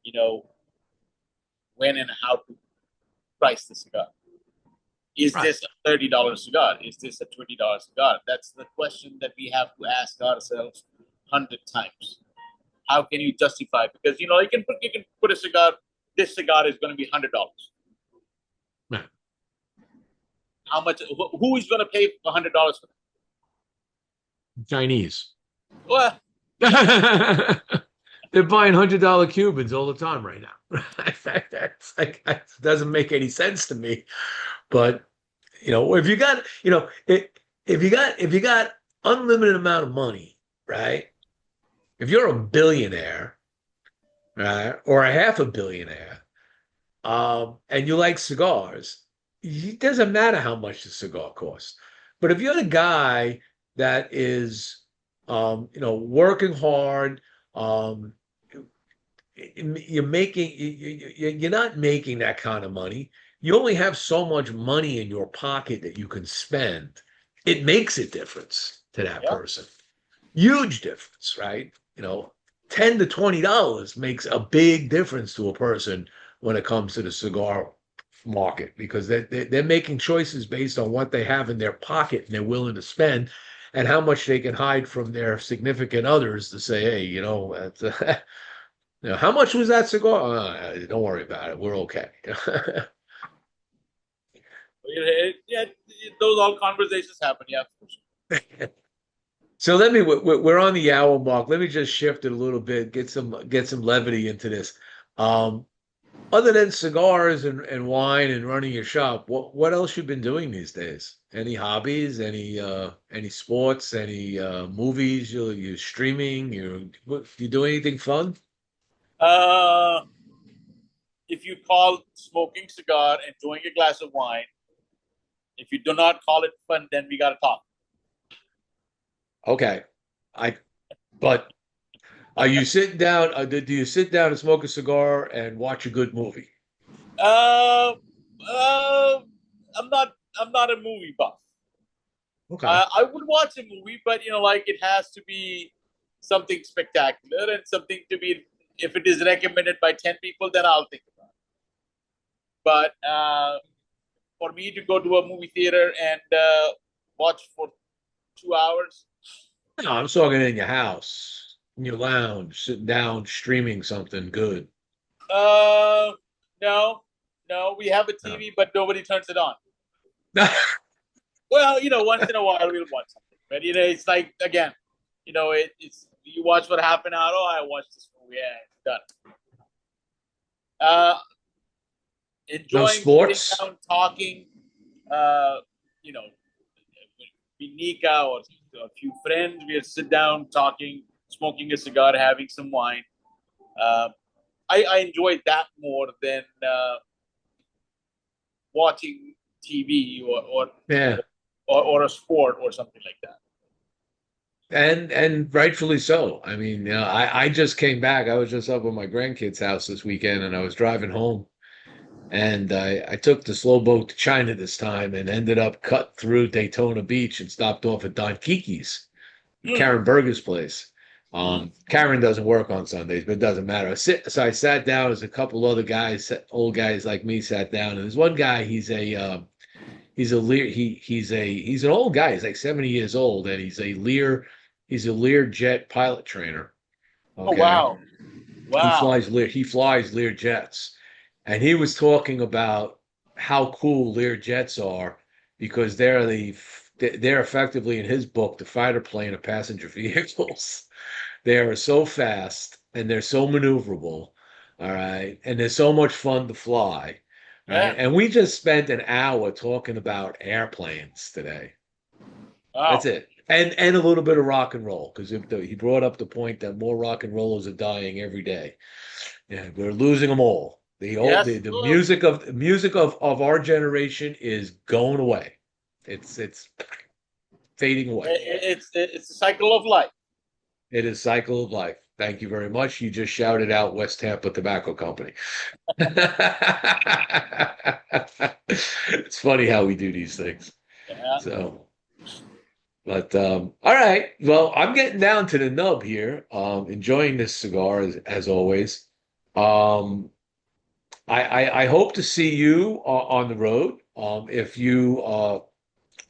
You know, when and how to price the cigar. Is Right. this a $30 cigar? Is this a $20 cigar? That's the question that we have to ask ourselves 100 times. How can you justify? Because you can put a cigar. This cigar is going to be $100. Right. How much? Who is going to pay $100 for Chinese. that? Well, They're buying $100 Cubans all the time right now. That's like, that doesn't make any sense to me. But if you got unlimited amount of money, right? If you're a billionaire, right, or a half a billionaire, and you like cigars, it doesn't matter how much the cigar costs. But if you're the guy that is, working hard, um, you're not making that kind of money. You only have so much money in your pocket that you can spend. It makes a difference to that Yeah. person. Huge difference, right? 10 to $20 makes a big difference to a person when it comes to the cigar market because they're making choices based on what they have in their pocket and they're willing to spend and how much they can hide from their significant others to say, hey, how much was that cigar? Don't worry about it. We're okay. Yeah, those all conversations happen. Yeah, for sure. So we're on the hour mark. Let me just shift it a little bit, get some levity into this. Um, Other than cigars and wine and running your shop, what else you been doing these days? Any hobbies? Any sports? Any movies? You streaming? You do anything fun? Uh, if you call smoking cigar, enjoying a glass of wine, if you do not call it fun, then we gotta talk. Okay, I but are you sitting down? Do you sit down and smoke a cigar and watch a good movie? Uh, uh, I'm not a movie buff. Okay. I would watch a movie, but like it has to be something spectacular and something to be. If it is recommended by 10 people, then I'll think about it. But for me to go to a movie theater and watch for 2 hours, No, I'm talking in your house, in your lounge, sitting down, streaming something good. uh, no, no, we have a No. TV, but nobody turns it on. Well, once in a while we'll watch something, but it's like again, it's you watch what happened out. Oh, I watched this movie. Yeah, it's done. Uh, No enjoying sitting sports? down, talking. Uh, you know, with Nika or a few friends, we'll sit down, talking, smoking a cigar, having some wine. Uh, I enjoy that more than watching TV Yeah. or a sport or something like that. And rightfully so. I mean, I just came back. I was just up at my grandkids' house this weekend and I was driving home and I took the slow boat to China this time and ended up cut through Daytona Beach and stopped off at Don Kiki's, Mm. Karen Berger's place. Mm. Karen doesn't work on Sundays, but it doesn't matter. So I sat down as a couple other guys, old guys like me, sat down. And there's one guy. He's an old guy. He's like 70 years old, and he's a Lear jet pilot trainer. Oh Okay, wow, wow, He flies Lear jets, and he was talking about how cool Lear jets are because they're effectively in his book the fighter plane of passenger vehicles. They are so fast and they're so maneuverable. All right. And they're so much fun to fly. Right. yeah, And we just spent an hour talking about airplanes today. That's wow, it. And a little bit of rock and roll because he brought up the point that more rock and rollers are dying every day. Yeah, we're losing them all. yes. The music of our generation is going away. It's fading away. It's a cycle of life. It is cycle of life. Thank you very much. You just shouted out West Tampa Tobacco Company. It's funny how we do these things. Yeah. So, but all right. Well, I'm getting down to the nub here. Enjoying this cigar as always. Um, I hope to see you on the road. If you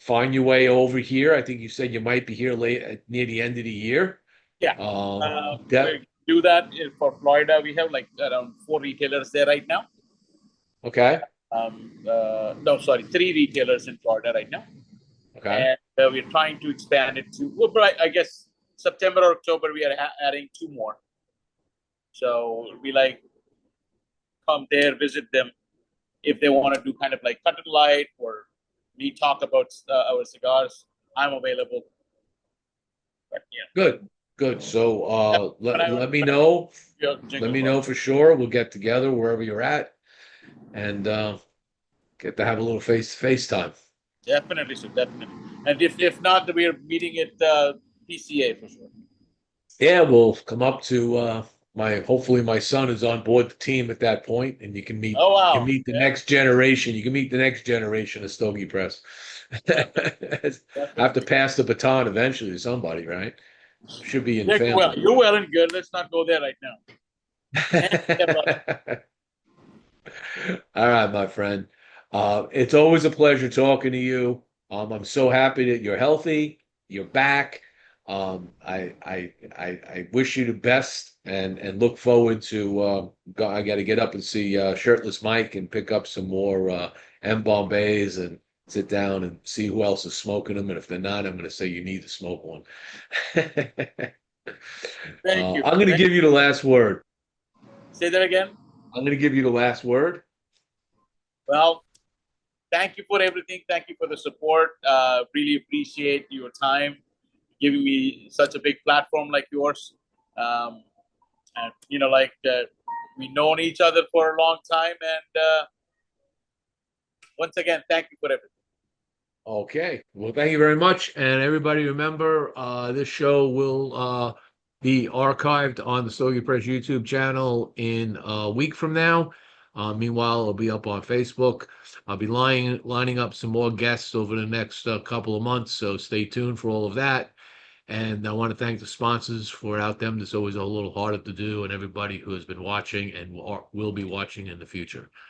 find your way over here, I think you said you might be here near the end of the year. Yeah. That We do that for Florida. We have like around 4 retailers there right now. okay, No, sorry, 3 retailers in Florida right now, okay, and we're trying to expand it to. Well, but I guess September or October we are adding 2 more. So we like come there, visit them if they want to do kind of like cut and light or we talk about our cigars. I'm available. But yeah, good. Good. So When let I let me know. Let jingle me bell. know for sure. We'll get together wherever you're at and get to have a little face time. Definitely, sir. Definitely. And if not, we are meeting at PCA for sure. Yeah, we'll come up to my hopefully my son is on board the team at that point, and Oh you can wow. meet the Yeah, next generation. You can meet the next generation of Stogie Press. definitely, I have to definitely. pass the baton eventually to somebody, right? Should be in the Yeah, well, family. you're well and good. Let's not go there right now. And yeah, well, All right, my friend. It's always a pleasure talking to you. I'm so happy that you're healthy, you're back. I wish you the best and look forward to. I got to get up and see Shirtless Mike and pick up some more M Bombays and sit down and see who else is smoking them. And if they're not, I'm going to say you need to smoke one. thank you. I'm going to Thank give you the last word. Say that again. I'm going to give you the last word. Well, thank you for everything. Thank you for the support. Really appreciate your time, giving me such a big platform like yours. Um, and we known each other for a long time. And once again, thank you for everything. Okay. Well, thank you very much. And everybody remember, this show will be archived on the Stogie Press YouTube channel in a week from now. Meanwhile, it'll be up on Facebook. I'll be lining up some more guests over the next couple of months, so stay tuned for all of that. And I want to thank the sponsors for without them. It's always a little harder to do, and everybody who has been watching and will be watching in the future.